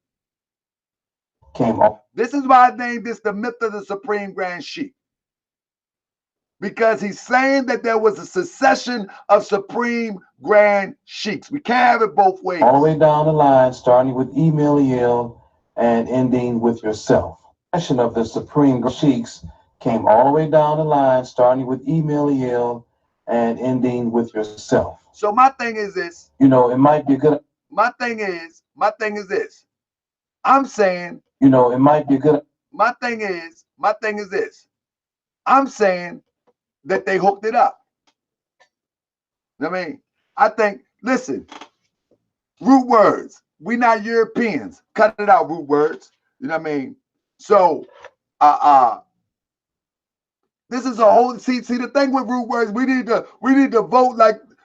This is why I named this the myth of the Supreme Grand Sheik. Because he's saying that there was a succession of Supreme Grand Sheiks. We can't have it both ways. All the way down the line, starting with email and ending with yourself. Succession of the Supreme Sheiks came all the way down the line, starting with email and ending with yourself. So my thing is this. You know, it might be good. My thing is this. I'm saying. You know, it might be good. My thing is this. I'm saying that they hooked it up. I mean, I think, listen, root words. We not Europeans. Cut it out, root words. You know what I mean? So, this is a whole, see the thing with root words, we need to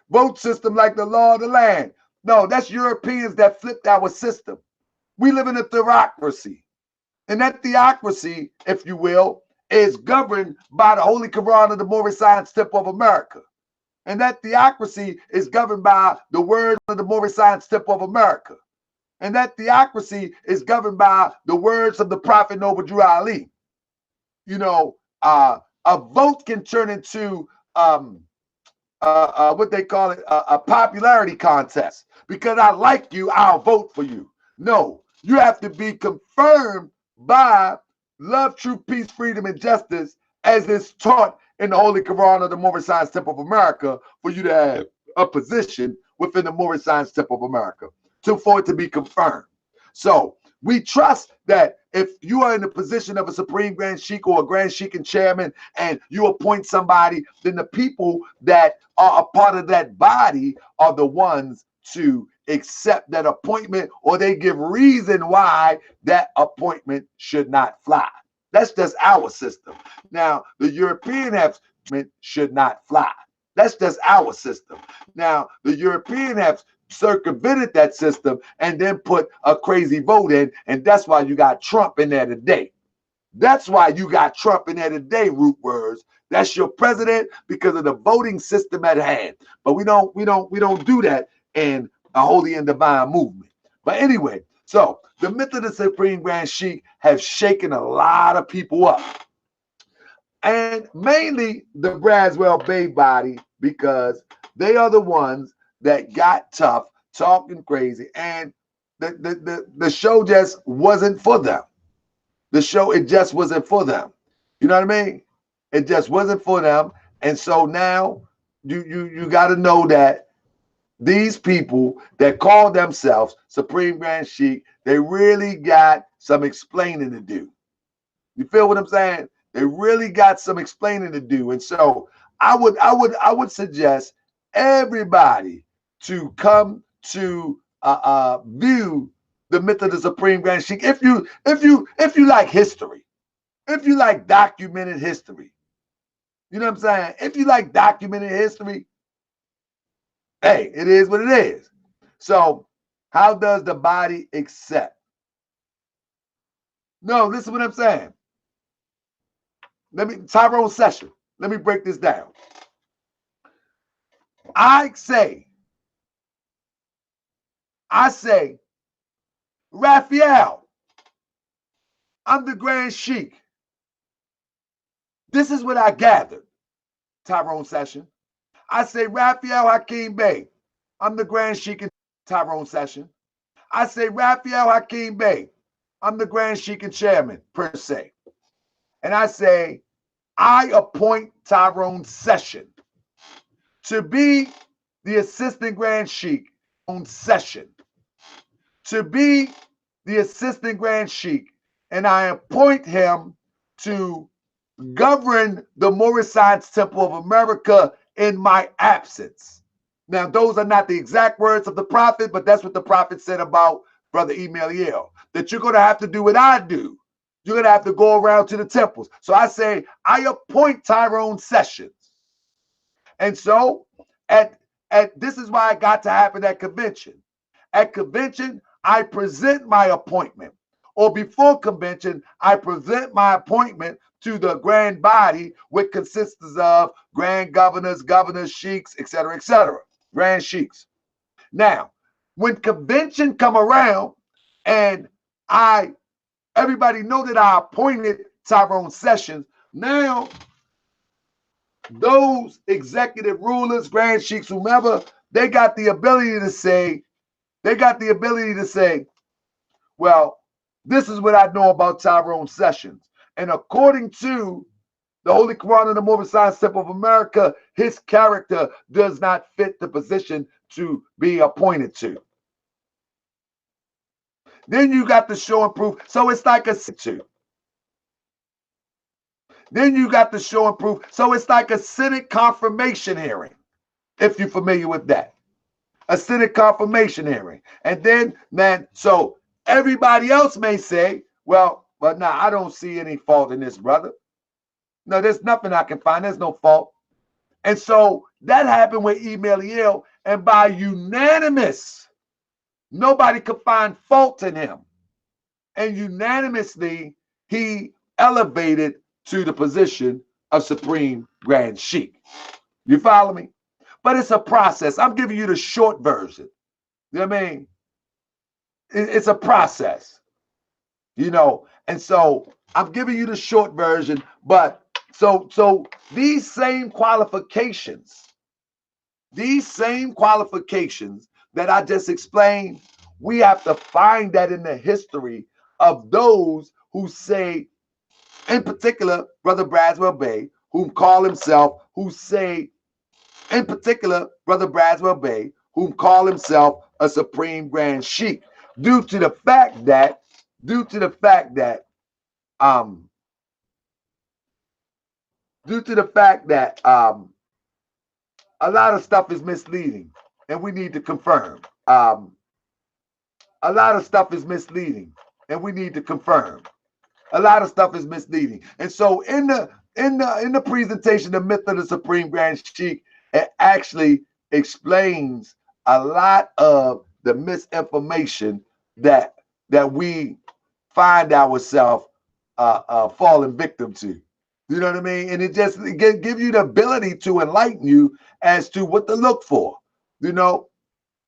vote system like the law of the land. No, that's Europeans that flipped our system. We live in a theocracy. And that theocracy, if you will, is governed by the Holy Quran of the Moorish Science Temple of America. And that theocracy is governed by the words of the Moorish Science Temple of America. And that theocracy is governed by the words of the Prophet Noble Drew Ali. You know, a vote can turn into what they call it, a popularity contest. Because I like you, I'll vote for you. No, you have to be confirmed by love, truth, peace, freedom, and justice as it's taught in the Holy Quran of the Moorish Science Temple of America for you to have a position within the Moorish Science Temple of America for it to be confirmed. So we trust that if you are in the position of a Supreme Grand Sheik or a Grand Sheik and Chairman and you appoint somebody, then the people that are a part of that body are the ones to accept that appointment, or they give reason why that appointment should not fly. That's just our system. Now, the European should not fly. That's just our system. Now, the European have circumvented that system and then put a crazy vote in, and that's why you got Trump in there today. That's why you got Trump in there today, root words. That's your president because of the voting system at hand. But we don't do that in a holy and divine movement. But anyway, so the myth of the Supreme Grand Sheik has shaken a lot of people up. and mainly the Braswell Bay body, because they are the ones that got tough, talking crazy, and the show just wasn't for them. The show, it just wasn't for them. You know what I mean? It just wasn't for them. And so now you got to know that these people that call themselves Supreme Grand Sheik, they really got some explaining to do. You feel what I'm saying? They really got some explaining to do. And so I would suggest everybody to come to view the myth of the Supreme Grand Sheik. If you like history, if you like documented history, you know what I'm saying? If you like documented history, hey, it is what it is. So how does the body accept? No, listen what I'm saying. Tyrone Session. Let me break this down. I say, Raphael, I'm the Grand Sheik. This is what I gathered, Tyrone Session. I say, Raphael Hakeem Bey, I'm the Grand Sheik in Tyrone Session. I say, Raphael Hakeem Bey, I'm the Grand Sheik and Chairman, per se. And I say, I appoint Tyrone Session to be the Assistant Grand Sheik on Session. To be the Assistant Grand Sheik, and I appoint him to govern the Moorish Science Temple of America in my absence. Now, those are not the exact words of the prophet, but that's what the prophet said about Brother Emeliel, that you're going to have to do what I do. You're going to have to go around to the temples. So I say, I appoint Tyrone Sessions. And so at this is why it got to happen at convention. At convention, I present my appointment. Or before convention, I present my appointment to the grand body, which consists of grand governors, sheiks, etc., grand sheiks. Now, when convention come around and everybody know that I appointed Tyrone Sessions, now those executive rulers, grand sheiks, whomever, they got the ability to say, well, this is what I know about Tyrone Sessions. And according to the Holy Quran and the Moorish Science Temple of America, his character does not fit the position to be appointed to. Then you got the show and proof. So it's like a two. Then you got the show and proof. So it's like a Senate confirmation hearing, if you're familiar with that. A Senate confirmation hearing. And then, man, so everybody else may say, well, I don't see any fault in this, brother. No, there's nothing I can find. There's no fault. And so that happened with Emeliel, and by unanimous, nobody could find fault in him. And unanimously, he elevated to the position of Supreme Grand Sheik. You follow me? But it's a process. I'm giving you the short version. You know what I mean? It's a process, you know. And so I'm giving you the short version, but so these same qualifications that I just explained, we have to find that in the history of those who say, in particular, Brother Braswell Bay, whom call himself a Supreme Grand Sheik, due to the fact that a lot of stuff is misleading, and we need to confirm. A lot of stuff is misleading, and we need to confirm. A lot of stuff is misleading, and so in the presentation, the myth of the Supreme Grand Sheik, it actually explains a lot of the misinformation that we find ourselves falling victim to. You know what I mean? And it just give you the ability to enlighten you as to what to look for. You know,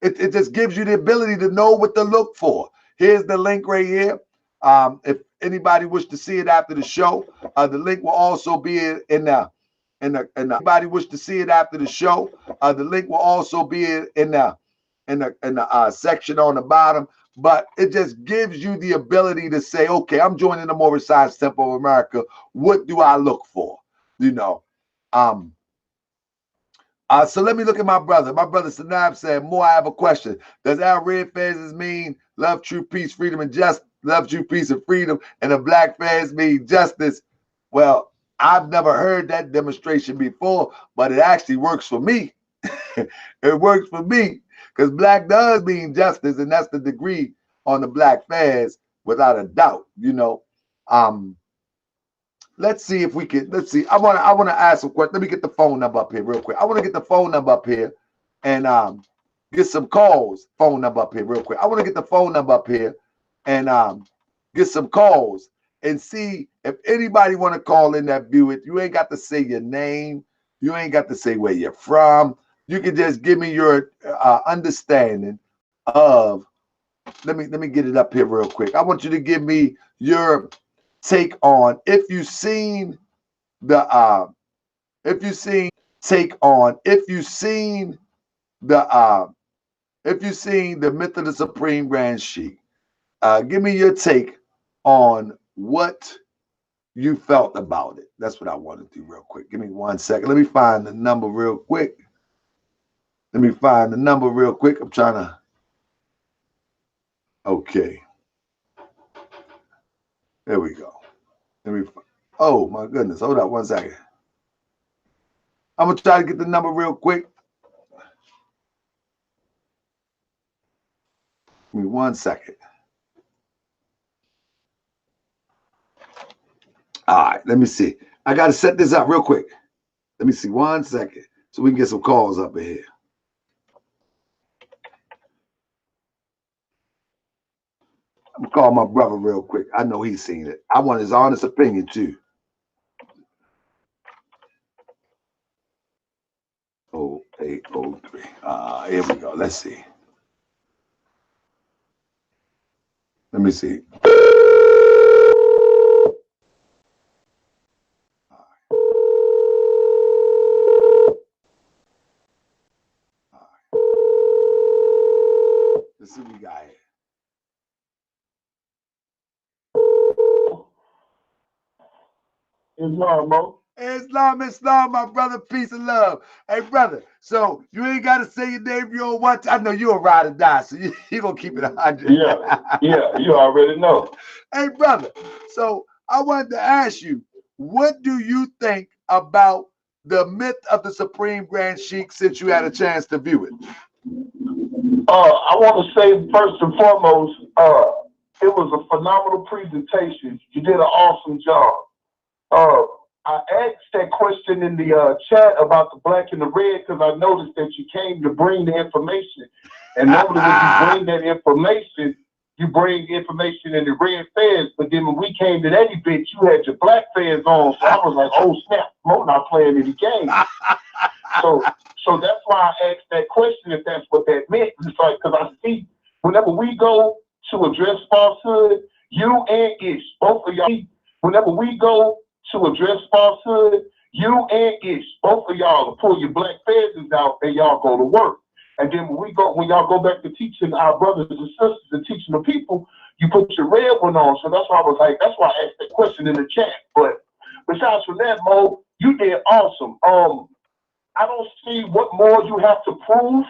it just gives you the ability to know what to look for. Here's the link right here. If anybody wish to see it after the show, the link will also be in the anybody wish to see it after the show, the link will also be in the section on the bottom. But it just gives you the ability to say, okay, I'm joining the Moorish Science Temple of America. What do I look for? You know. So let me look at my brother. My brother Sanab said, "More, I have a question. Does our red fezes mean love, true peace, freedom, and justice? Love, true peace, and freedom, and the black fez mean justice?" Well, I've never heard that demonstration before, but it actually works for me. It works for me because black does mean justice, and that's the degree on the black fez, without a doubt. You know. Let's see if we can. Let's see. I want to ask some questions. Let me get the phone number up here real quick. I want to get the phone number up here and get some calls. Phone number up here real quick. I want to get the phone number up here and get some calls and see if anybody want to call in that view it. You ain't got to say your name. You ain't got to say where you're from. You can just give me your understanding of. Let me get it up here real quick. I want you to give me your take on if you've seen the myth of the Supreme Grand Sheik. Give me your take on what you felt about it. That's what I want to do real quick. Give me 1 second. Let me find the number real quick. I'm trying to. Okay. There we go. Oh my goodness. Hold up 1 second. I'm gonna try to get the number real quick. Give me 1 second. All right, let me see. I gotta set this up real quick. Let me see 1 second so we can get some calls up in here. I'm gonna call my brother real quick. I know he's seen it. I want his honest opinion too. 0803. Here we go. Let's see. Let me see. Let's see what we got here. Islam, Mo. Islam, my brother. Peace and love. Hey, brother. So you ain't got to say your name if you don't want to. I know you're a ride or die, so you gonna keep it 100. Yeah, you already know. Hey, brother. So I wanted to ask you, what do you think about the myth of the Supreme Grand Sheik since you had a chance to view it? I want to say first and foremost, it was a phenomenal presentation. You did an awesome job. I asked that question in the chat about the black and the red because I noticed that you came to bring the information. And normally when you bring that information, you bring information in the red fez. But then when we came to that event, you had your black fez on. So I was like, oh, snap, Mo not playing any games. So that's why I asked that question, if that's what that meant. It's like, because I see whenever we go to address falsehood, you and Ish, both of y'all, whenever we go to address falsehood, you and Ish, both of y'all will pull your black fezzes out and y'all go to work. And then when y'all go back to teaching our brothers and sisters and teaching the people, you put your red one on. So that's why I was like, that's why I asked that question in the chat. But besides from that, Mo, you did awesome. I don't see what more you have to prove.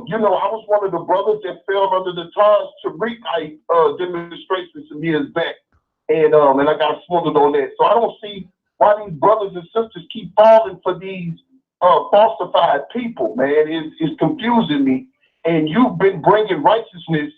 You know, I was one of the brothers that fell under the Taj Tariq demonstration some years back. And I got swindled on that. So I don't see why these brothers and sisters keep falling for these falsified people, man. It's confusing me. And you've been bringing righteousness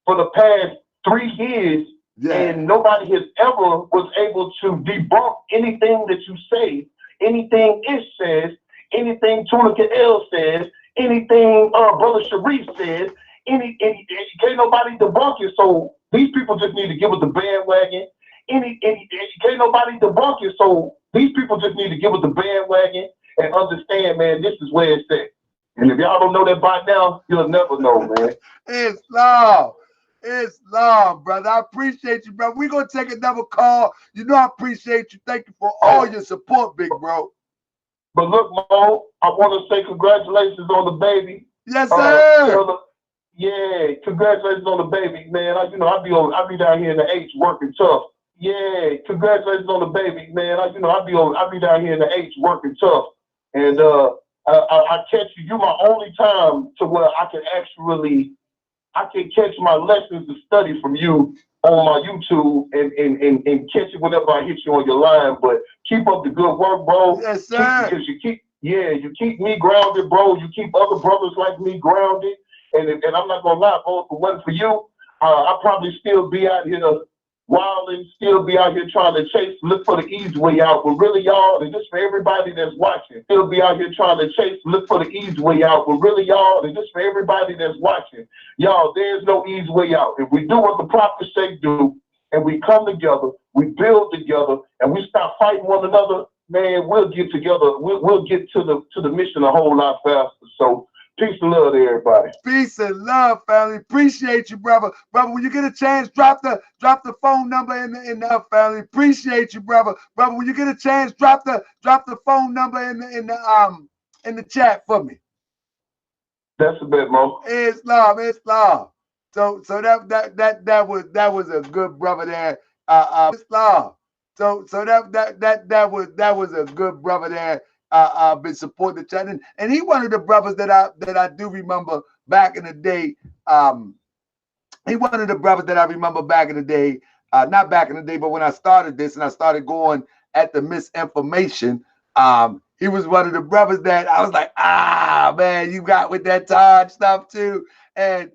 for the past 3 years, and nobody has ever was able to debunk anything that you say, anything Ish says, anything Tunica L says, anything Brother Sharif says, can't nobody debunk it. So these people just need to give it the bandwagon. Can't nobody debunk it. So these people just need to give it the bandwagon and understand, man, this is where it's at. And if y'all don't know that by now, you'll never know, man. Islam, brother. I appreciate you, brother. We're going to take another call. You know I appreciate you. Thank you for all your support, big bro. But look, Mo, I want to say congratulations on the baby. Yes, sir. Yeah, congratulations on the baby, man. I be down here in the H working tough. Yeah, congratulations on the baby, man. I be down here in the H working tough. And I catch you. You're my only time to where I can catch my lessons and study from you on my YouTube and catch it whenever I hit you on your line. But keep up the good work, bro. Yes, sir. Because you keep me grounded, bro. You keep other brothers like me grounded. And I'm not gonna lie, bro, if it wasn't for you, I'd probably still be out here wilding, still be out here trying to look for the easy way out. But really, y'all, and just for everybody that's watching, still be out here trying to look for the easy way out. But really, y'all, and just for everybody that's watching, y'all, there's no easy way out. If we do what the Prophet Sheik do, and we come together, we build together, and we stop fighting one another, man, we'll get together. We'll get to the mission a whole lot faster. So peace and love to everybody. Peace and love, family. Appreciate you, brother. Brother, when you get a chance, drop the phone number in the family. Appreciate you, brother. Brother, when you get a chance, drop the phone number in the chat for me. That's a bit, Mo. Islam. So that was a good brother there. Islam. So that was a good brother there. Been supporting the channel, and he one of the brothers that I do remember back in the day. He one of the brothers that I remember back in the day, not back in the day, but when I started this and I started going at the misinformation, he was one of the brothers that I was like, man, you got with that Todd stuff too, and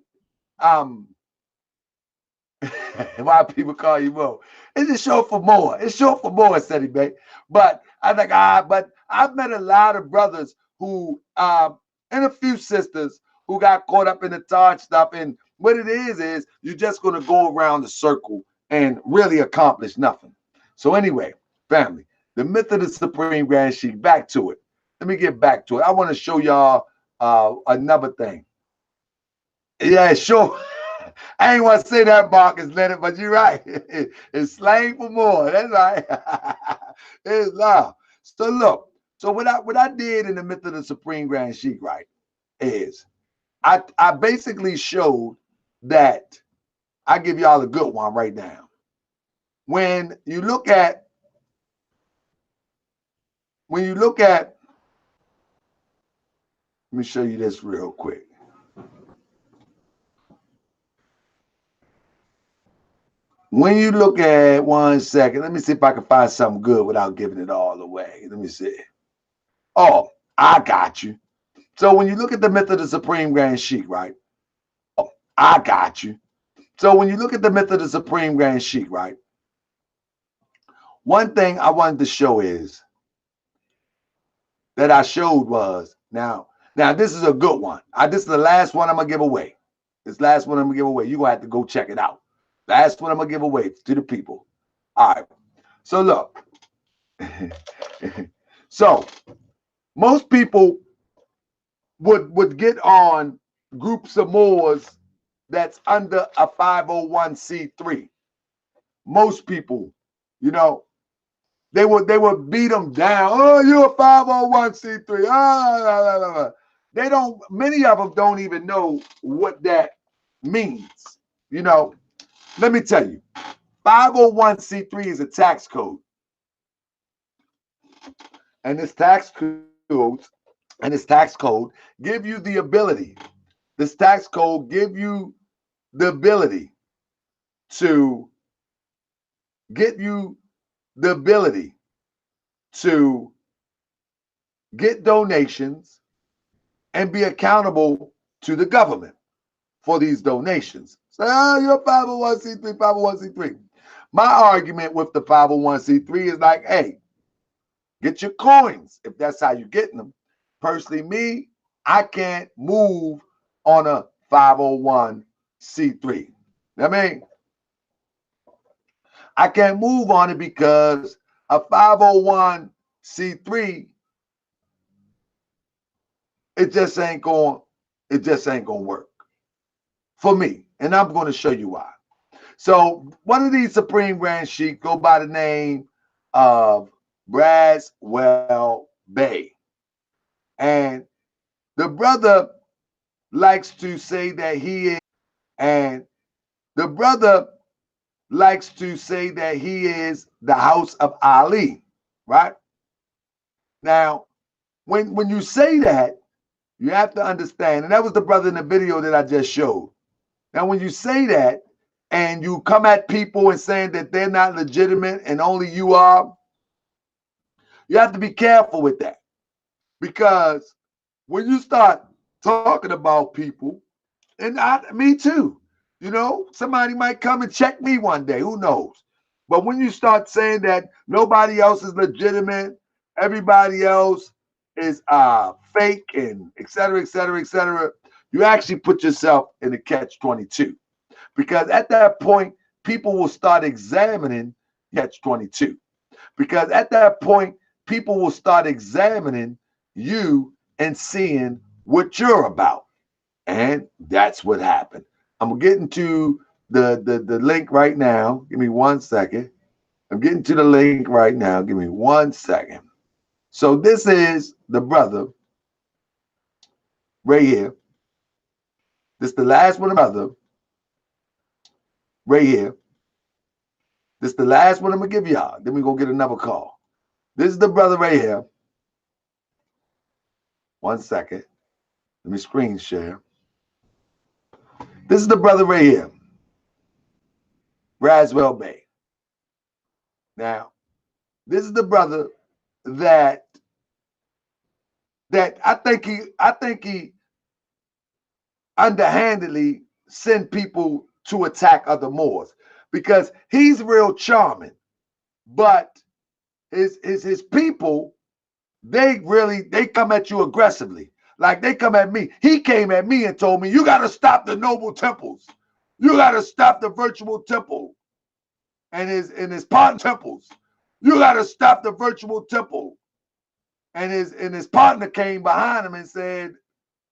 why people call you Mo? It's just short for more. It's short for more, said he, man. But I think but I've met a lot of brothers who and a few sisters who got caught up in the Todd stuff. And what it is you're just gonna go around the circle and really accomplish nothing. So anyway, family, the myth of the Supreme Grand Sheik, back to it. Let me get back to it. I want to show y'all another thing. Yeah, sure. I ain't want to say that, Marcus Leonard, but you're right. It's slang for more. That's right. It's love. So look, so what I did in the myth of the Supreme Grand Sheik, right, is I basically showed that I give y'all a good one right now. When you look at let me show you this real quick. When you look at 1 second, let me see if I can find something good without giving it all away. Let me see. Oh, I got you. So when you look at the myth of the Supreme Grand Sheik, right? Oh, I got you. So when you look at the myth of the Supreme Grand Sheik, right? One thing I wanted to show is that I showed was now this is a good one. This is the last one I'm gonna give away. This last one I'm gonna give away. You're gonna have to go check it out. Last one I'm gonna give away to the people. All right. So look. So most people would get on groups of Moors that's under a 501c3. Most people, they would beat them down. Oh, you're a 501c3. They don't. Many of them don't even know what that means. Let me tell you, 501c3 is a tax code, and this tax code give you the ability. This tax code give you the ability to get donations and be accountable to the government for these donations. So you're 501c3, 501c3. My argument with the 501c3 is like, hey, get your coins if that's how you're getting them. Personally, me, I can't move on a 501c3. I mean, I can't move on it because a 501c3, it just ain't going to work for me. And I'm going to show you why. So one of these Supreme Grand Sheik go by the name of Braswell Bay. And the brother likes to say that he is, and the brother likes to say that he is the House of Ali, right? Now, when you say that, you have to understand, and that was the brother in the video that I just showed. Now, when you say that and you come at people and saying that they're not legitimate and only you are, you have to be careful with that. Because when you start talking about people, and me too, you know, somebody might come and check me one day, who knows? But when you start saying that nobody else is legitimate, everybody else is fake and et cetera, you actually put yourself in a catch-22. Because at that point, people will start examining catch-22. Because at that point, people will start examining you and seeing what you're about. And that's what happened. I'm getting to the link right now. Give me 1 second. I'm getting to the link right now. Give me 1 second. So this is the brother right here. This is the last one, brother right here. This is the last one I'm gonna give y'all. Then we're gonna get another call. This is the brother right here. 1 second. Let me screen share. This is the brother right here. Braswell Bay. Now, this is the brother that I think he underhandedly send people to attack other Moors because he's real charming, but his people, they come at you aggressively. Like they come at me. He came at me and told me, you got to stop the noble temples. You got to stop the virtual temple and his partner temples. You got to stop the virtual temple. And his partner came behind him and said,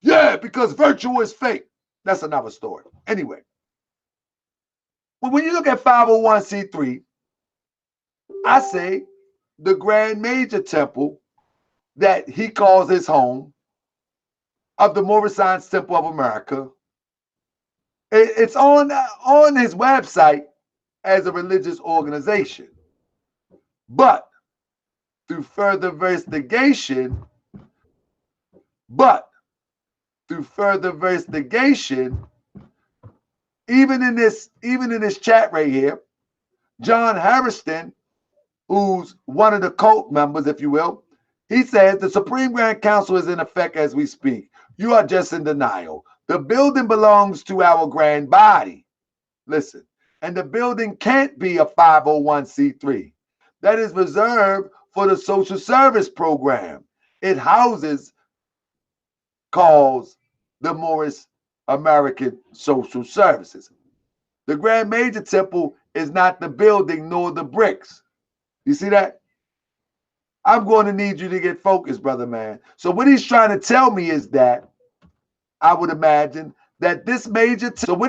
yeah, because virtual is fake. That's another story. Anyway, well, when you look at 501c3, I say the Grand Major Temple that he calls his home of the Moorish Temple of America, it's on his website as a religious organization. But through further investigation, even in this chat right here, John Harrison, who's one of the cult members, if you will, he says the Supreme Grand Council is in effect as we speak. You are just in denial. The building belongs to our grand body. Listen, and the building can't be a 501c3. That is reserved for the social service program. It houses calls the Moorish American Social Services. The Grand Major Temple is not the building nor the bricks. You see that? I'm going to need you to get focused, brother man. So what he's trying to tell me is that I would imagine that this major temple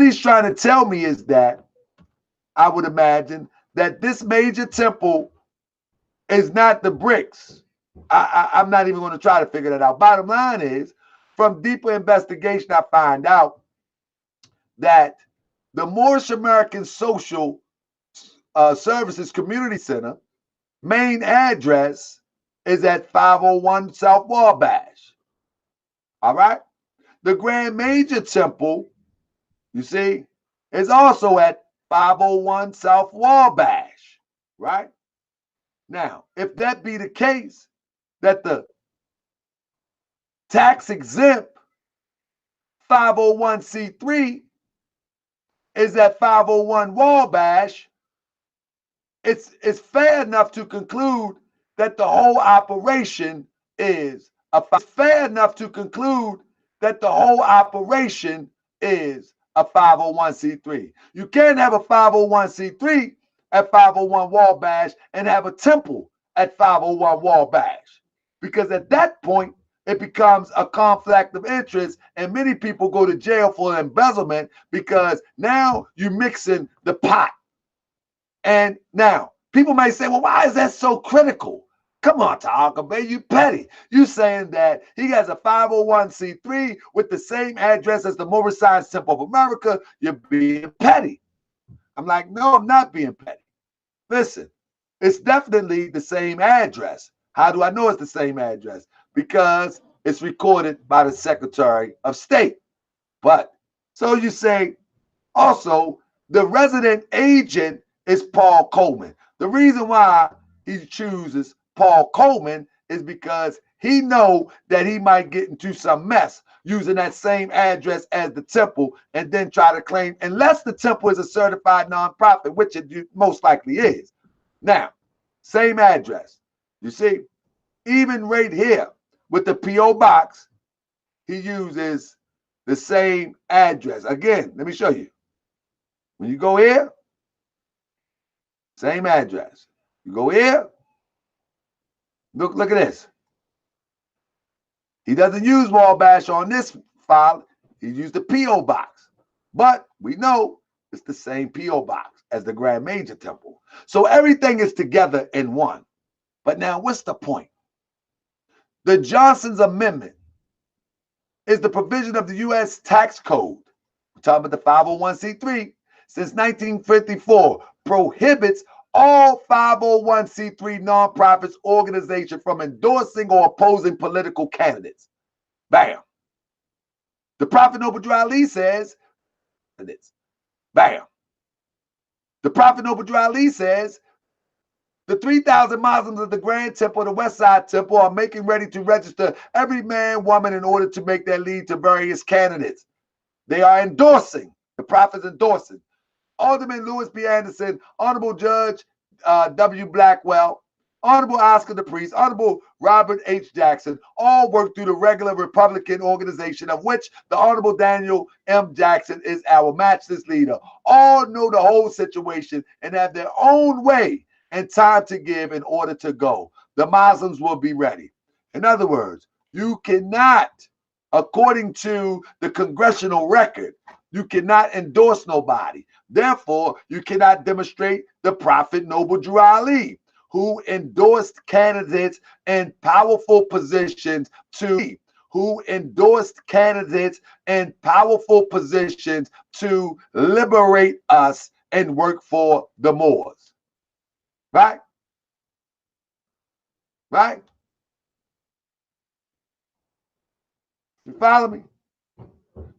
is not the bricks. I'm not even going to try to figure that out. Bottom line is, from deeper investigation, I find out that the Moorish American Social Services Community Center main address is at 501 South Wabash. All right? The Grand Major Temple, you see, is also at 501 South Wabash. Right? Now, if that be the case, that the tax-exempt 501c3 is at 501 Wabash, it's fair enough to conclude that the whole operation is a 501c3. You can't have a 501c3 at 501 Wabash and have a temple at 501 Wabash, because at that point it becomes a conflict of interest, and many people go to jail for embezzlement because now you're mixing the pot. And now people may say, well, why is that so critical? Come on, Ta'aka Bay, you petty. You saying that he has a 501c3 with the same address as the Moorish Temple of America. You're being petty. I'm like, no, I'm not being petty. Listen, it's definitely the same address. How do I know it's the same address? Because it's recorded by the Secretary of State. But so you say, also, the resident agent is Paul Coleman. The reason why he chooses Paul Coleman is because he know that he might get into some mess using that same address as the temple and then try to claim, unless the temple is a certified nonprofit, which it most likely is. Now, same address. You see, even right here with the P.O. box, he uses the same address. Again, let me show you. When you go here, same address. You go here, look at this. He doesn't use Wabash on this file. He used the P.O. box. But we know it's the same P.O. box as the Grand Major Temple. So everything is together in one. But now what's the point? The Johnson's Amendment is the provision of the U.S. tax code. We're talking about the 501c3 since 1954, prohibits all 501c3 nonprofits organizations from endorsing or opposing political candidates. Bam. The Prophet Noble Drew Ali says, bam. The Prophet Noble Drew Ali says, the 3,000 Muslims of the Grand Temple, the West Side Temple, are making ready to register every man, woman in order to make their lead to various candidates. They are endorsing, the Prophet's endorsing. Alderman Lewis B. Anderson, Honorable Judge W. Blackwell, Honorable Oscar the Priest, Honorable Robert H. Jackson, all work through the regular Republican organization of which the Honorable Daniel M. Jackson is our matchless leader. All know the whole situation and have their own way and time to give in order to go. The Muslims will be ready. In other words, you cannot, according to the congressional record, you cannot endorse nobody. Therefore, you cannot demonstrate the Prophet Noble Drew Ali, who endorsed candidates in powerful positions to liberate us and work for the Moors. Right? Right? You follow me?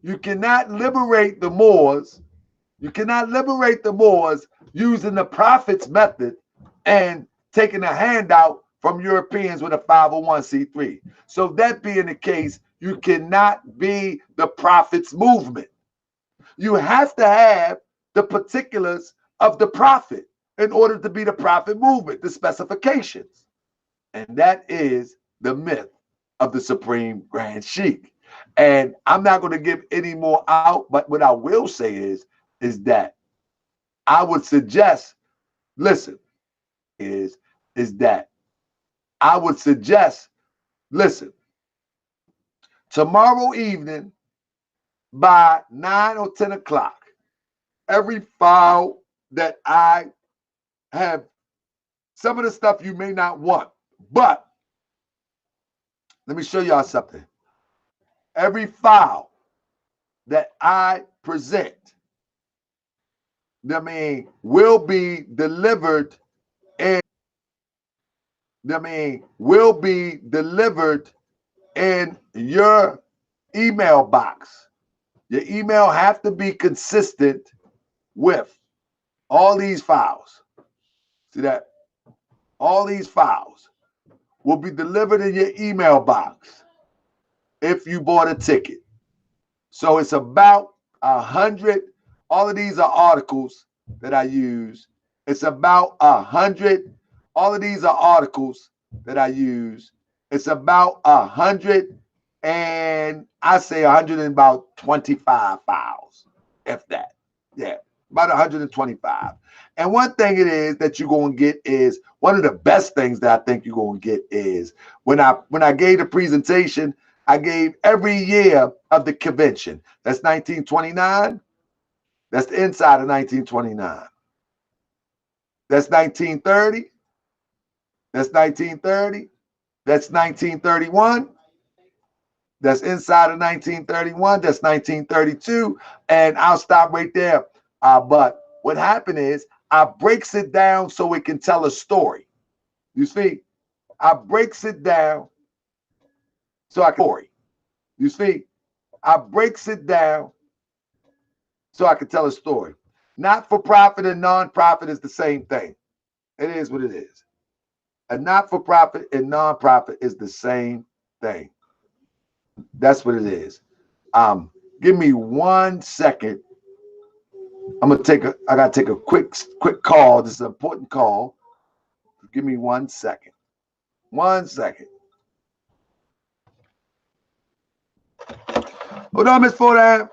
You cannot liberate the Moors. You cannot liberate the Moors using the Prophet's method and taking a handout from Europeans with a 501c3. So that being the case, you cannot be the Prophet's movement. You have to have the particulars of the Prophet in order to be the Prophet movement, the specifications. And that is the myth of the Supreme Grand Sheik. And I'm not going to give any more out, but what I will say is that I would suggest, listen, is that I would suggest, listen, tomorrow evening by 9 or 10 o'clock, every file that I have, some of the stuff you may not want, but let me show y'all something. Every file that I present, will be delivered in, in your email box. Your email have to be consistent with all these files. See that? All these files will be delivered in your email box if you bought a ticket. So it's about 100. All of these are articles that I use. It's about 100. All of these are articles that I use. It's about 100, and I say 100 and about 25 files, if that. Yeah, about 125. And one thing it is that you're going to get is one of the best things that I think you're going to get is when I gave the presentation, I gave every year of the convention. That's 1929. That's the inside of 1929. That's 1930. That's 1930. That's 1931. That's inside of 1931. That's 1932. And I'll stop right there. But what happened is I breaks it down so it can tell a story. You see, I breaks it down so I can story. You see, I breaks it down so I can tell a story. Not-for-profit and non-profit is the same thing. It is what it is. A not-for-profit and non-profit is the same thing. That's what it is. Give me 1 second. I gotta take a quick call. This is an important call. Give me 1 second. 1 second. Hold on, Miss Fordham.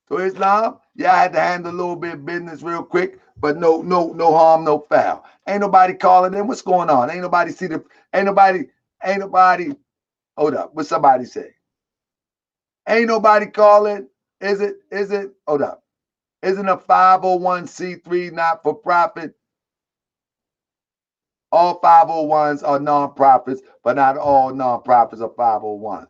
So Islam, yeah, I had to handle a little bit of business real quick, but no harm, no foul. Ain't nobody calling in. What's going on? Ain't nobody ain't nobody, hold up. What somebody say? Ain't nobody calling. Is it, hold up. Isn't a 501c3 not-for-profit? All 501s are nonprofits, but not all nonprofits are 501s.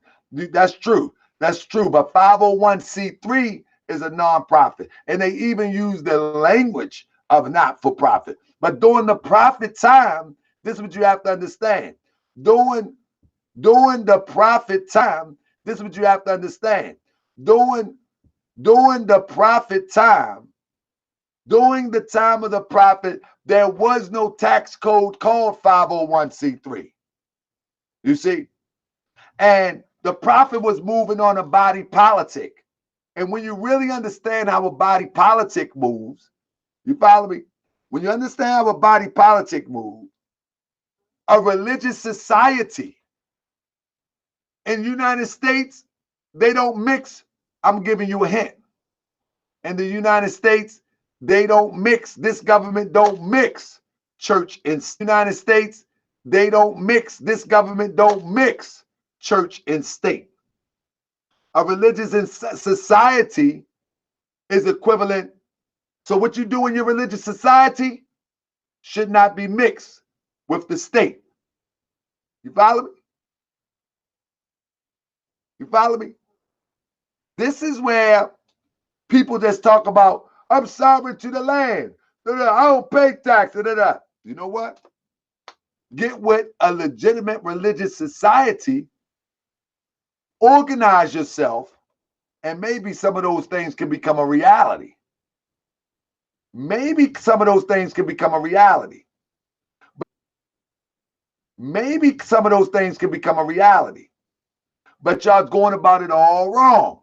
That's true. That's true. But 501c3 is a nonprofit. And they even use the language of not-for-profit. But during the profit time, this is what you have to understand. During the profit time, this is what you have to understand. During the profit time, during the time of the prophet, there was no tax code called 501c3. You see? And the prophet was moving on a body politic. And when you really understand how a body politic moves, you follow me? When you understand how a body politic moves, a religious society in the United States, they don't mix. I'm giving you a hint. In the United States, they don't mix. This government don't mix church and United States. They don't mix. This government don't mix church and state. A religious society is equivalent. So what you do in your religious society should not be mixed with the state. You follow me? You follow me? This is where people just talk about, I'm sovereign to the land. I don't pay tax. You know what? Get with a legitimate religious society, organize yourself, and maybe some of those things can become a reality. maybe some of those things can become a reality. Maybe some of those things can become a reality. But y'all going about it all wrong.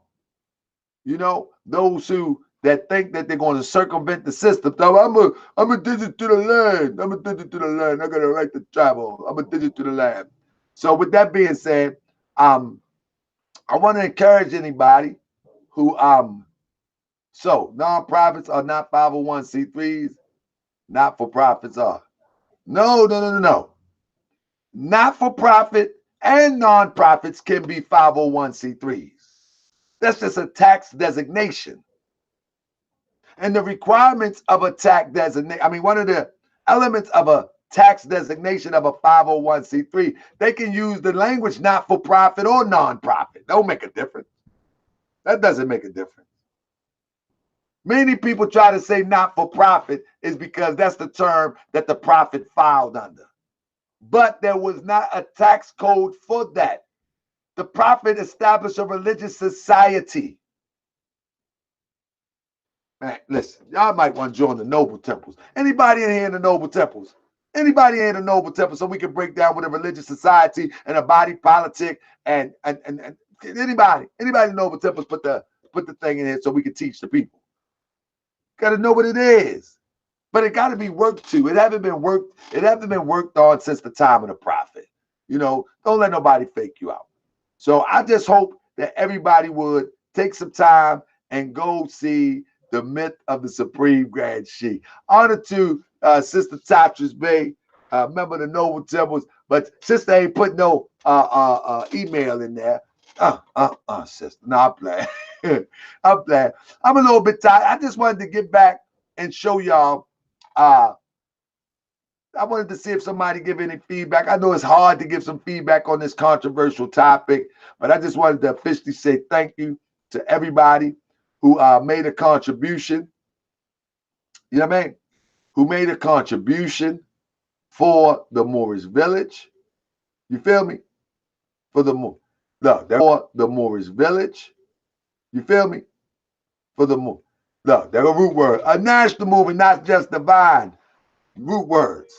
You know, those who that think that they're going to circumvent the system. So I'm a digit to the land. I'm a digit to the land. I got a right to travel. I'm a digit to the land. So with that being said, I want to encourage anybody who so nonprofits are not 501c3s, not for profits are. No. Not for profit and nonprofits can be 501c3s. That's just a tax designation. And the requirements of a tax designation, I mean, one of the elements of a tax designation of a 501c3, they can use the language not for profit or nonprofit. Don't make a difference. That doesn't make a difference. Many people try to say not for profit is because that's the term that the profit filed under. But there was not a tax code for that. The prophet established a religious society. Man, listen, y'all might want to join the noble temples. Anybody in here in the noble temples? Anybody in the noble temples, so we can break down what a religious society and a body politic and anybody in the noble temples put the thing in here so we can teach the people. Got to know what it is. But it got to be worked to. It hasn't been worked on since the time of the prophet. You know, don't let nobody fake you out. So I just hope that everybody would take some time and go see The Myth of the Supreme Grand Sheik. Honor to Sister Tatris Bay, member of the Noble Temples, but sister ain't put no email in there. Sister. No, I'm playing. I'm playing. I'm a little bit tired. I just wanted to get back and show y'all. I wanted to see if somebody give any feedback. I know it's hard to give some feedback on this controversial topic, but I just wanted to officially say thank you to everybody who made a contribution. You know what I mean? Who made a contribution for the Moorish village. You feel me? For the Moorish village. You feel me? For the Moorish. No, they're a root word. A national movement, not just divine. Root words.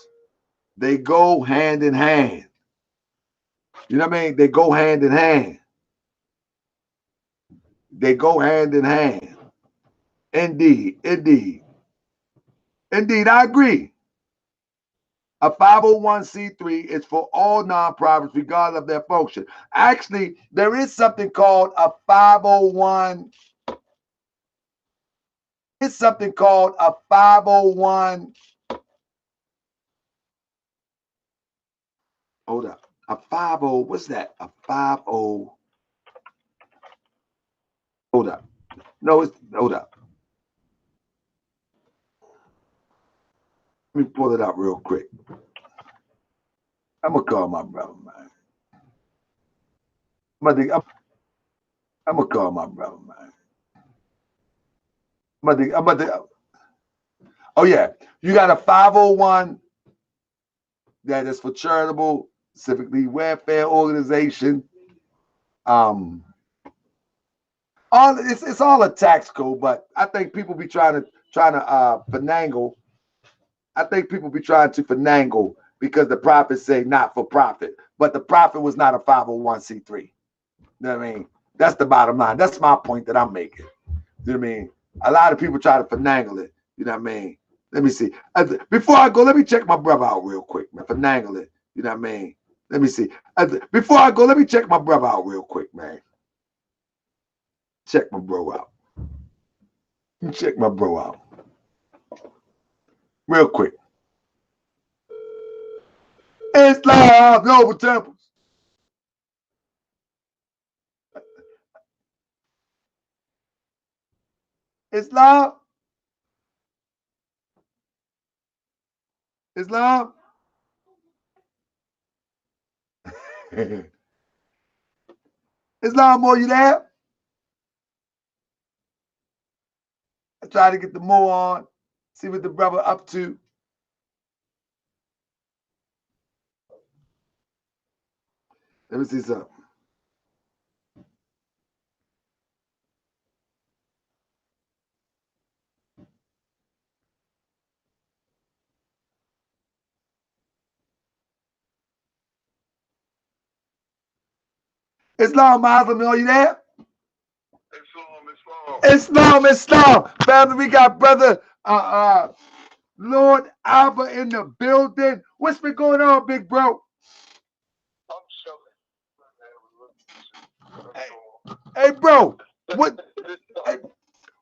They go hand in hand. You know what I mean? They go hand in hand. They go hand in hand. Indeed. I agree. A 501c3 is for all nonprofits, regardless of their function. Actually, there is something called a 501. It's something called a 501. Hold up. A 50. What's that? A 50. Hold up. No, it's hold up. Let me pull it up real quick. I'm gonna call my brother, man. I'm gonna call my brother, man. Oh yeah, you got a 501 that is for charitable, specifically welfare organization. All it's all a tax code, but I think people be trying to finagle. I think people be trying to finagle because the prophets say not for profit, but the prophet was not a 501c3. You know what I mean? That's the bottom line. That's my point that I'm making. You know what I mean? A lot of people try to finagle it. You know what I mean? Let me see. Before I go, let me check my brother out real quick, man. Finagle it. You know what I mean? Let me see. Before I go, let me check my brother out real quick, man. Check my bro out. Check my bro out. Real quick. Islam, Noble Temples. Islam. Islam. Islam, are you there? I try to get the Mo on, see what the brother up to. Let me see something. Islam Muslim, are you there? Islam. Islam. Family, we got brother Lord Alba in the building. What's been going on, big bro? I'm Hey, bro,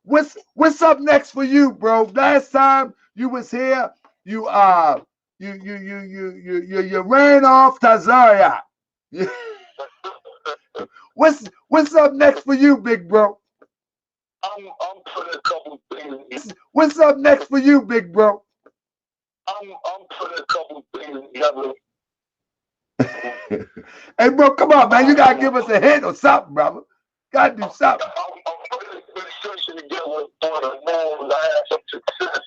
what's up next for you, bro? Last time you was here, you ran off Tazaria. What's up next for you, big bro? I'm putting a couple things. What's up next for you, big bro? I'm putting a couple things together. Hey, bro, come on, man. You gotta give us a hint or something, brother. Gotta do something. I'm putting a presentation together on the news. I had some success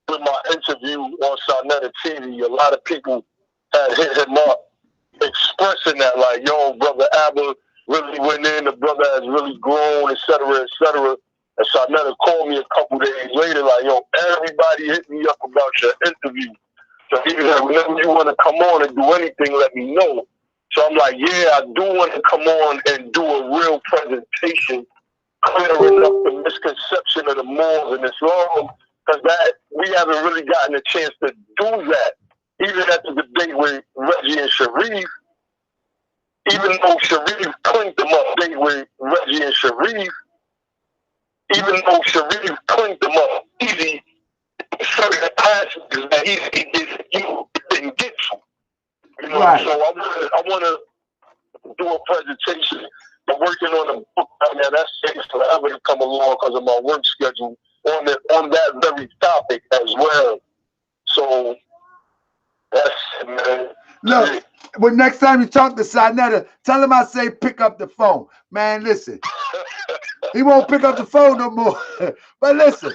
with my interview on Sarnetta TV. A lot of people had hit him up expressing that, like, yo, brother Abba really went in, the brother has really grown, et cetera, et cetera. And Sarnetta called me a couple days later, like, yo, everybody hit me up about your interview. So he was like, whenever you want to come on and do anything, let me know. So I'm like, yeah, I do want to come on and do a real presentation, clearing up the misconception of the Moors and Islam, because that we haven't really gotten a chance to do that. Even at the debate with Reggie and Sharif, even though Sharif clinked them up debate with Reggie and Sharif, even though Sharif clinked them up easy, certain passages that he didn't get to. You know, Right. so I want to do a presentation. I'm working on a book right now. That takes forever to come along because of my work schedule on that very topic as well. So that's it, man. Look, when next time you talk to Sarnetta, tell him I say pick up the phone. Man, listen. He won't pick up the phone no more. But listen,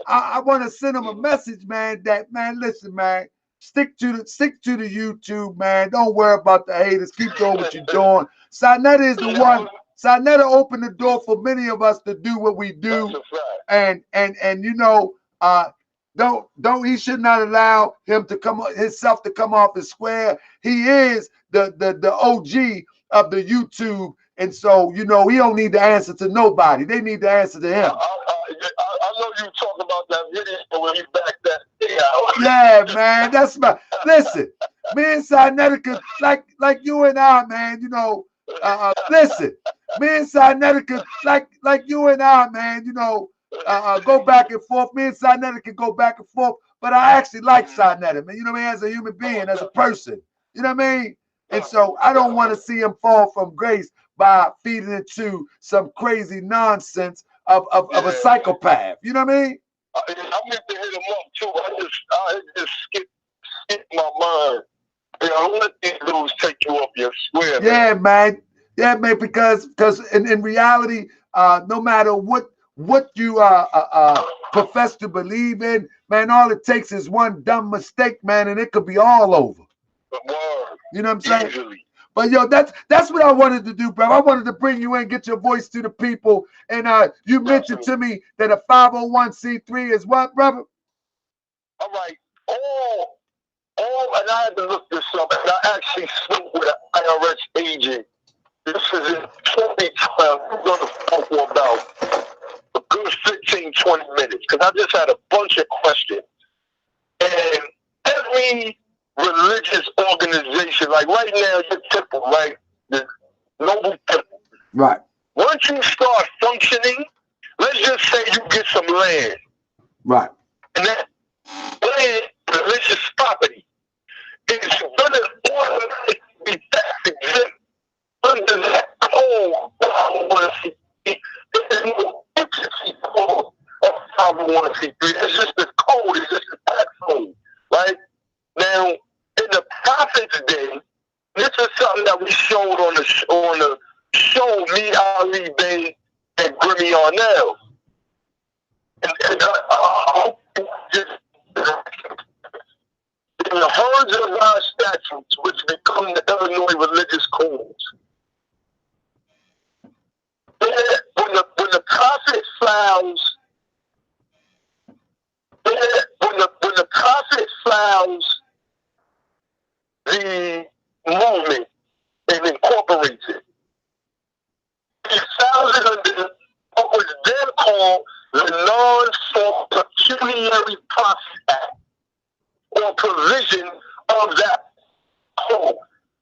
I want to send him a message, man, that, man, listen, man, stick to the YouTube, man. Don't worry about the haters. Keep doing what you're doing. Sarnetta is the one. Sarnetta opened the door for many of us to do what we do. And you know, he should not allow him to himself to come off as square. He is the OG of the YouTube. And so, you know, he don't need to answer to nobody. They need to answer to him. I know you talk about that video when he backed that thing out. Yeah, man. That's my listen. Me and Sarnetta could, like you and I, man, you know, listen. Me and Sarnetta could, like you and I, man, you know, go back and forth. Me and Sarnetta can go back and forth. But I actually like Sarnetta, man. You know what I mean? As a human being, as a person. You know what I mean? And so I don't want to see him fall from grace by feeding into some crazy nonsense of a psychopath. You know what I mean? I meant to hit him up too. I just skipped my mind. You know, don't let these dudes take you off your square. Yeah, man. Yeah, man. Because in reality, no matter what you profess to believe in, man, all it takes is one dumb mistake, man, and it could be all over. You know what I'm saying? Easily. But yo, that's what I wanted to do, bro. I wanted to bring you in, get your voice to the people. And you mentioned to me that a 501c3 is what, brother? All right. And I had to look this up, and I actually spoke with an IRS agent. This is in 2012. We're going to talk for about a good 15, 20 minutes, because I just had a bunch of questions. And every religious organization, like right now, your temple, right? The Noble Temple. Right. Once you start functioning, let's just say you get some land. Right. And that land, religious property, is going to automatically be tax exempt under that code. There's no entity code of 501c3. It's just the code, it's just the tax code, right? Now, in the Prophet's Day, this is something that we showed on the show, me, Ali Bey, and Grimmy Arnell. In the herds of our statutes, which become the Illinois religious codes, when the prophet files, when the prophet files the movement and incorporates called the Non-For-Pecuniary Profit Act, or provision of that code.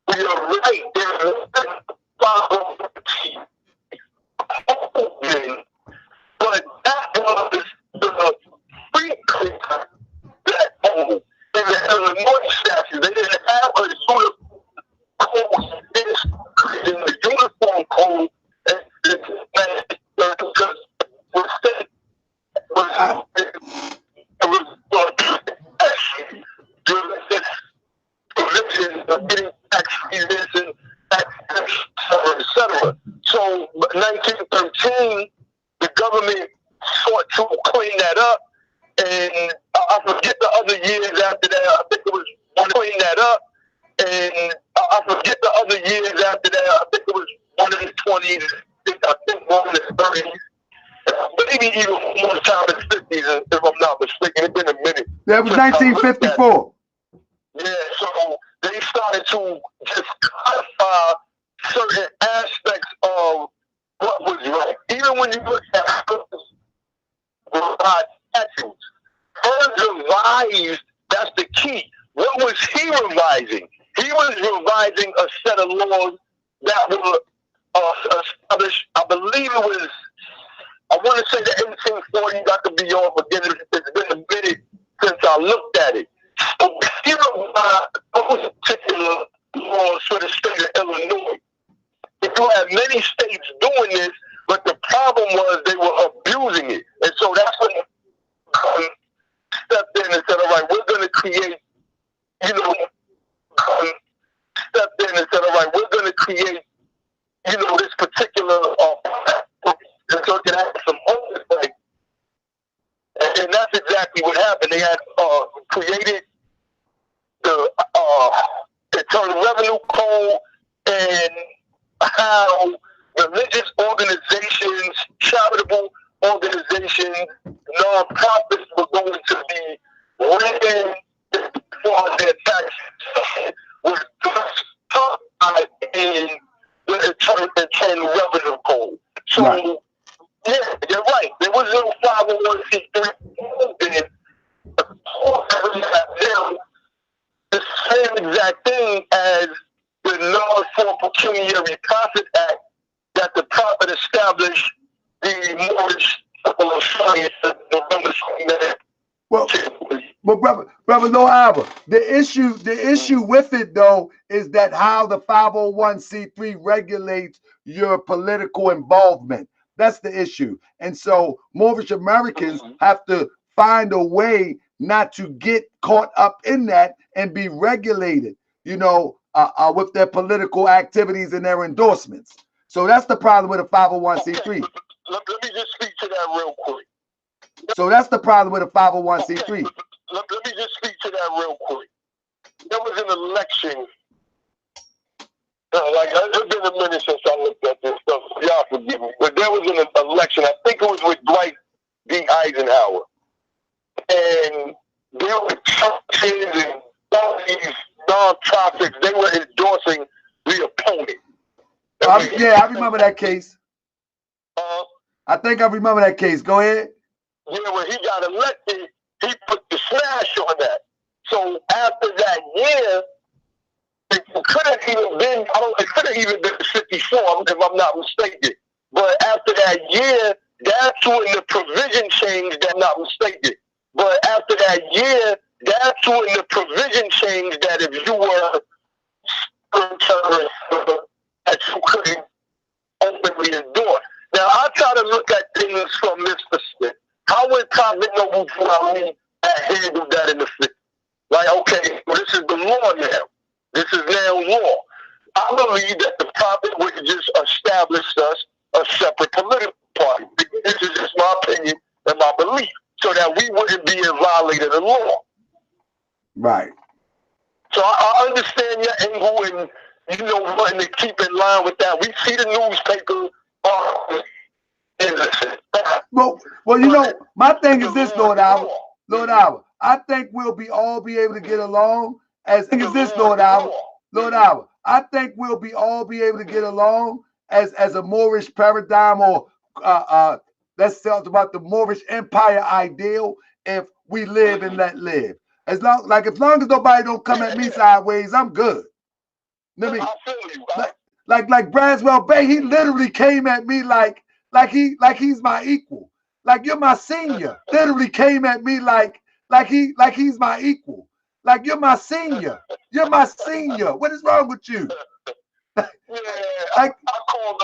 We are right there. But that was the pre-clear that code in the Illinois statute. They didn't have a uniform code in the uniform code, because the state was provision of getting tax revision, tax, etc. So 1913, the government sought to clean that up, and I forget the other years after that. I think it was clean that up, and I forget the other years after that. I think it was one in the 20s. I think one in the 30s. Maybe even more time in the 50s, if I'm not mistaken. It's been a minute. That was 1954. Yeah, so they started to just codify certain aspects of what was right. Even when you look at statutes, Hearns revised, that's the key. What was he revising? He was revising a set of laws that were established, I believe it was, I want to say the 1840s, I could be off again. It's been a minute since I looked at it. So he revised those particular laws for the state of Illinois. You had many states doing this, but the problem was they were abusing it. And so that's when stepped in and said, all right, we're going to create, stepped in and said, all right, we're going to create, this particular, and so it can have some oversight. And that's exactly what happened. They had created the Internal Revenue Code, and how religious organizations, charitable organizations, non-profits were going to be written for their taxes was justified in the Internal Revenue Code. So, right. Yeah, you're right. There was no 501c3 movement. The same exact thing as the Non-For-Pecuniary Profit Act that the prophet established the Moorish World Tv November 29th. Well, brother Lord Albert, the issue with it though is that how the 501c3 regulates your political involvement. That's the issue. And so Moorish Americans have to find a way not to get caught up in that and be regulated, with their political activities and their endorsements. So that's the problem with a 501c3. Okay. Let me just speak to that real quick. So that's the problem with a 501c3. Okay. Let me just speak to that real quick. There was an election. It's been a minute since I looked at this stuff. So y'all forgive me. But there was an election. I think it was with Dwight D. Eisenhower. And there were churches and all these non-profits. They were endorsing the opponent. I remember that case. I think I remember that case. Go ahead. Yeah, when he got elected, he put the smash on that. So after that year, it could have even been, it could have even been 54, if I'm not mistaken. But after that year, that's when the provision changed, I'm not mistaken. But after that year, that's when the provision changed that if you were that you couldn't openly endorse. Now, I try to look at things from this perspective. How would Prophet Noble Jewelry handle that in the field? Like, okay, well, this is the law now. This is now law. I believe that the Prophet would just establish us a separate political party. This is just my opinion and my belief, so that we wouldn't be in violating the law. Right. So I understand your angle and, wanting to keep in line with that. We see the newspaper. Well, my thing is this, Lord Albert. Lord Albert, I think we'll all be able to get along as Lord Albert. Lord Albert, I think we'll all be able to get along as a Moorish paradigm or Let's talk about the Moorish Empire ideal. If we live and let live, as long as nobody don't come at me sideways, I'm good. Let me, I feel you. like Braswell Bay, he literally came at me like he's my equal. Like, you're my senior. Literally came at me like he's my equal. Like, you're my senior. You're my senior. What is wrong with you? Yeah, I called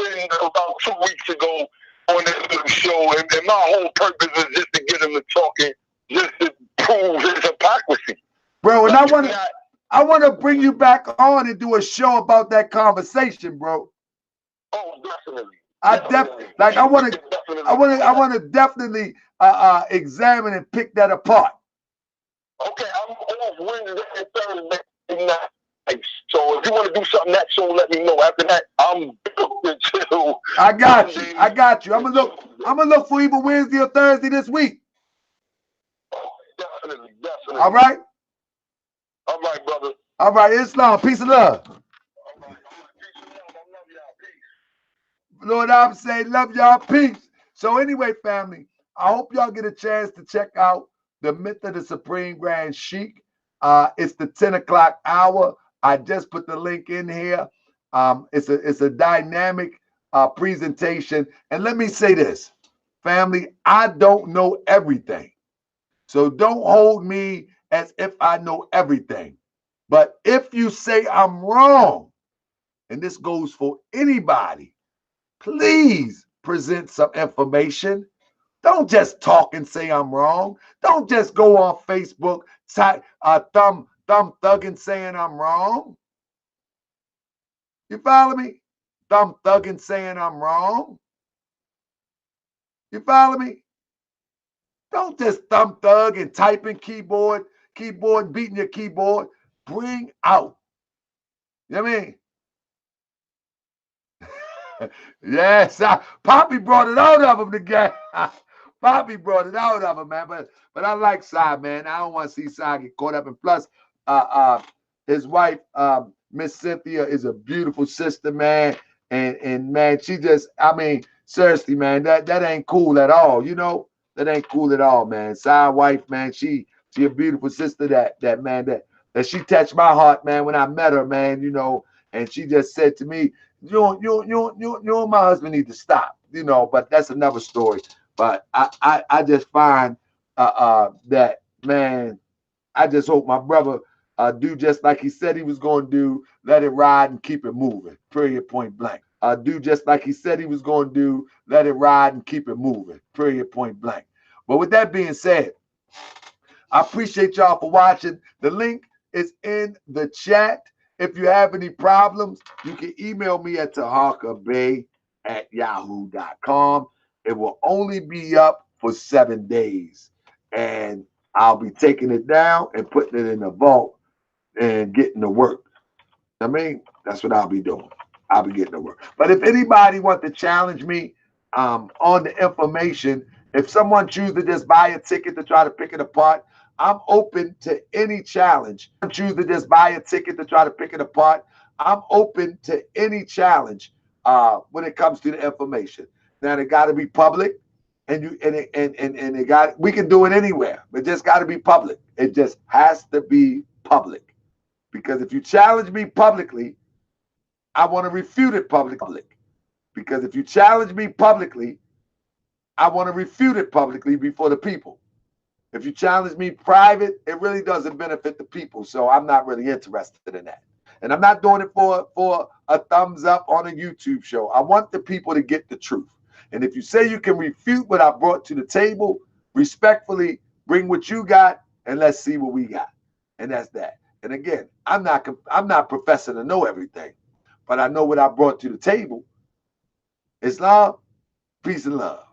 in about 2 weeks ago on this little show, and my whole purpose is just to get him to talking, just to prove his hypocrisy. Bro, and I want to bring you back on and do a show about that conversation, bro. Oh, definitely. I want to definitely examine and pick that apart. Okay, I'm off Wednesday and Thursday night. So if you want to do something that show, let me know. After that, I'm booked until I got you. I'm gonna look for either Wednesday or Thursday this week. Oh, definitely. All right, brother. All right, Islam. Peace and love. All right. Peace and love. I love y'all. Peace. Lord, I'm saying love y'all. Peace. So anyway, family, I hope y'all get a chance to check out the Myth of the Supreme Grand Sheik. It's the 10 o'clock hour. I just put the link in here. It's a dynamic presentation. And let me say this, family, I don't know everything. So don't hold me as if I know everything. But if you say I'm wrong, and this goes for anybody, please present some information. Don't just talk and say I'm wrong. Don't just go on Facebook, thumb thugging saying I'm wrong. You follow me? Thumb thugging saying I'm wrong. You follow me? Don't just thumb thug and typing keyboard, beating your keyboard. Bring out. You know what I mean? Yes, Poppy brought it out of him, the guy. Poppy brought it out of him, man. But I like Sai, man. I don't want to see Sai get caught up. And plus, his wife, Miss Cynthia, is a beautiful sister, man. And man, she just, I mean, seriously, man, that ain't cool at all. You know, that ain't cool at all, man. Sai wife, man, she a beautiful sister. That she touched my heart, man, when I met her, man. You know, and she just said to me, you and my husband need to stop, you know, but that's another story. But I just find that, man, I just hope my brother do just like he said he was going to do, let it ride and keep it moving, period, point blank. Do just like he said he was going to do, let it ride and keep it moving, period, point blank. But with that being said, I appreciate y'all for watching. The link is in the chat. If you have any problems, you can email me at taharkabay@yahoo.com. It will only be up for 7 days. And I'll be taking it down and putting it in the vault and getting to work. I mean, that's what I'll be doing. I'll be getting to work. But if anybody wants to challenge me on the information, if someone chooses to just buy a ticket to try to pick it apart, I'm open to any challenge. Choose to just buy a ticket to try to pick it apart. I'm open to any challenge when it comes to the information. Now it got to be public, and we can do it anywhere. It just got to be public. It just has to be public, because if you challenge me publicly, I want to refute it publicly. Because if you challenge me publicly, I want to refute it publicly before the people. If you challenge me private, it really doesn't benefit the people. So I'm not really interested in that. And I'm not doing it for a thumbs up on a YouTube show. I want the people to get the truth. And if you say you can refute what I brought to the table, respectfully, bring what you got and let's see what we got. And that's that. And again, I'm not professing to know everything, but I know what I brought to the table. Islam, peace and love.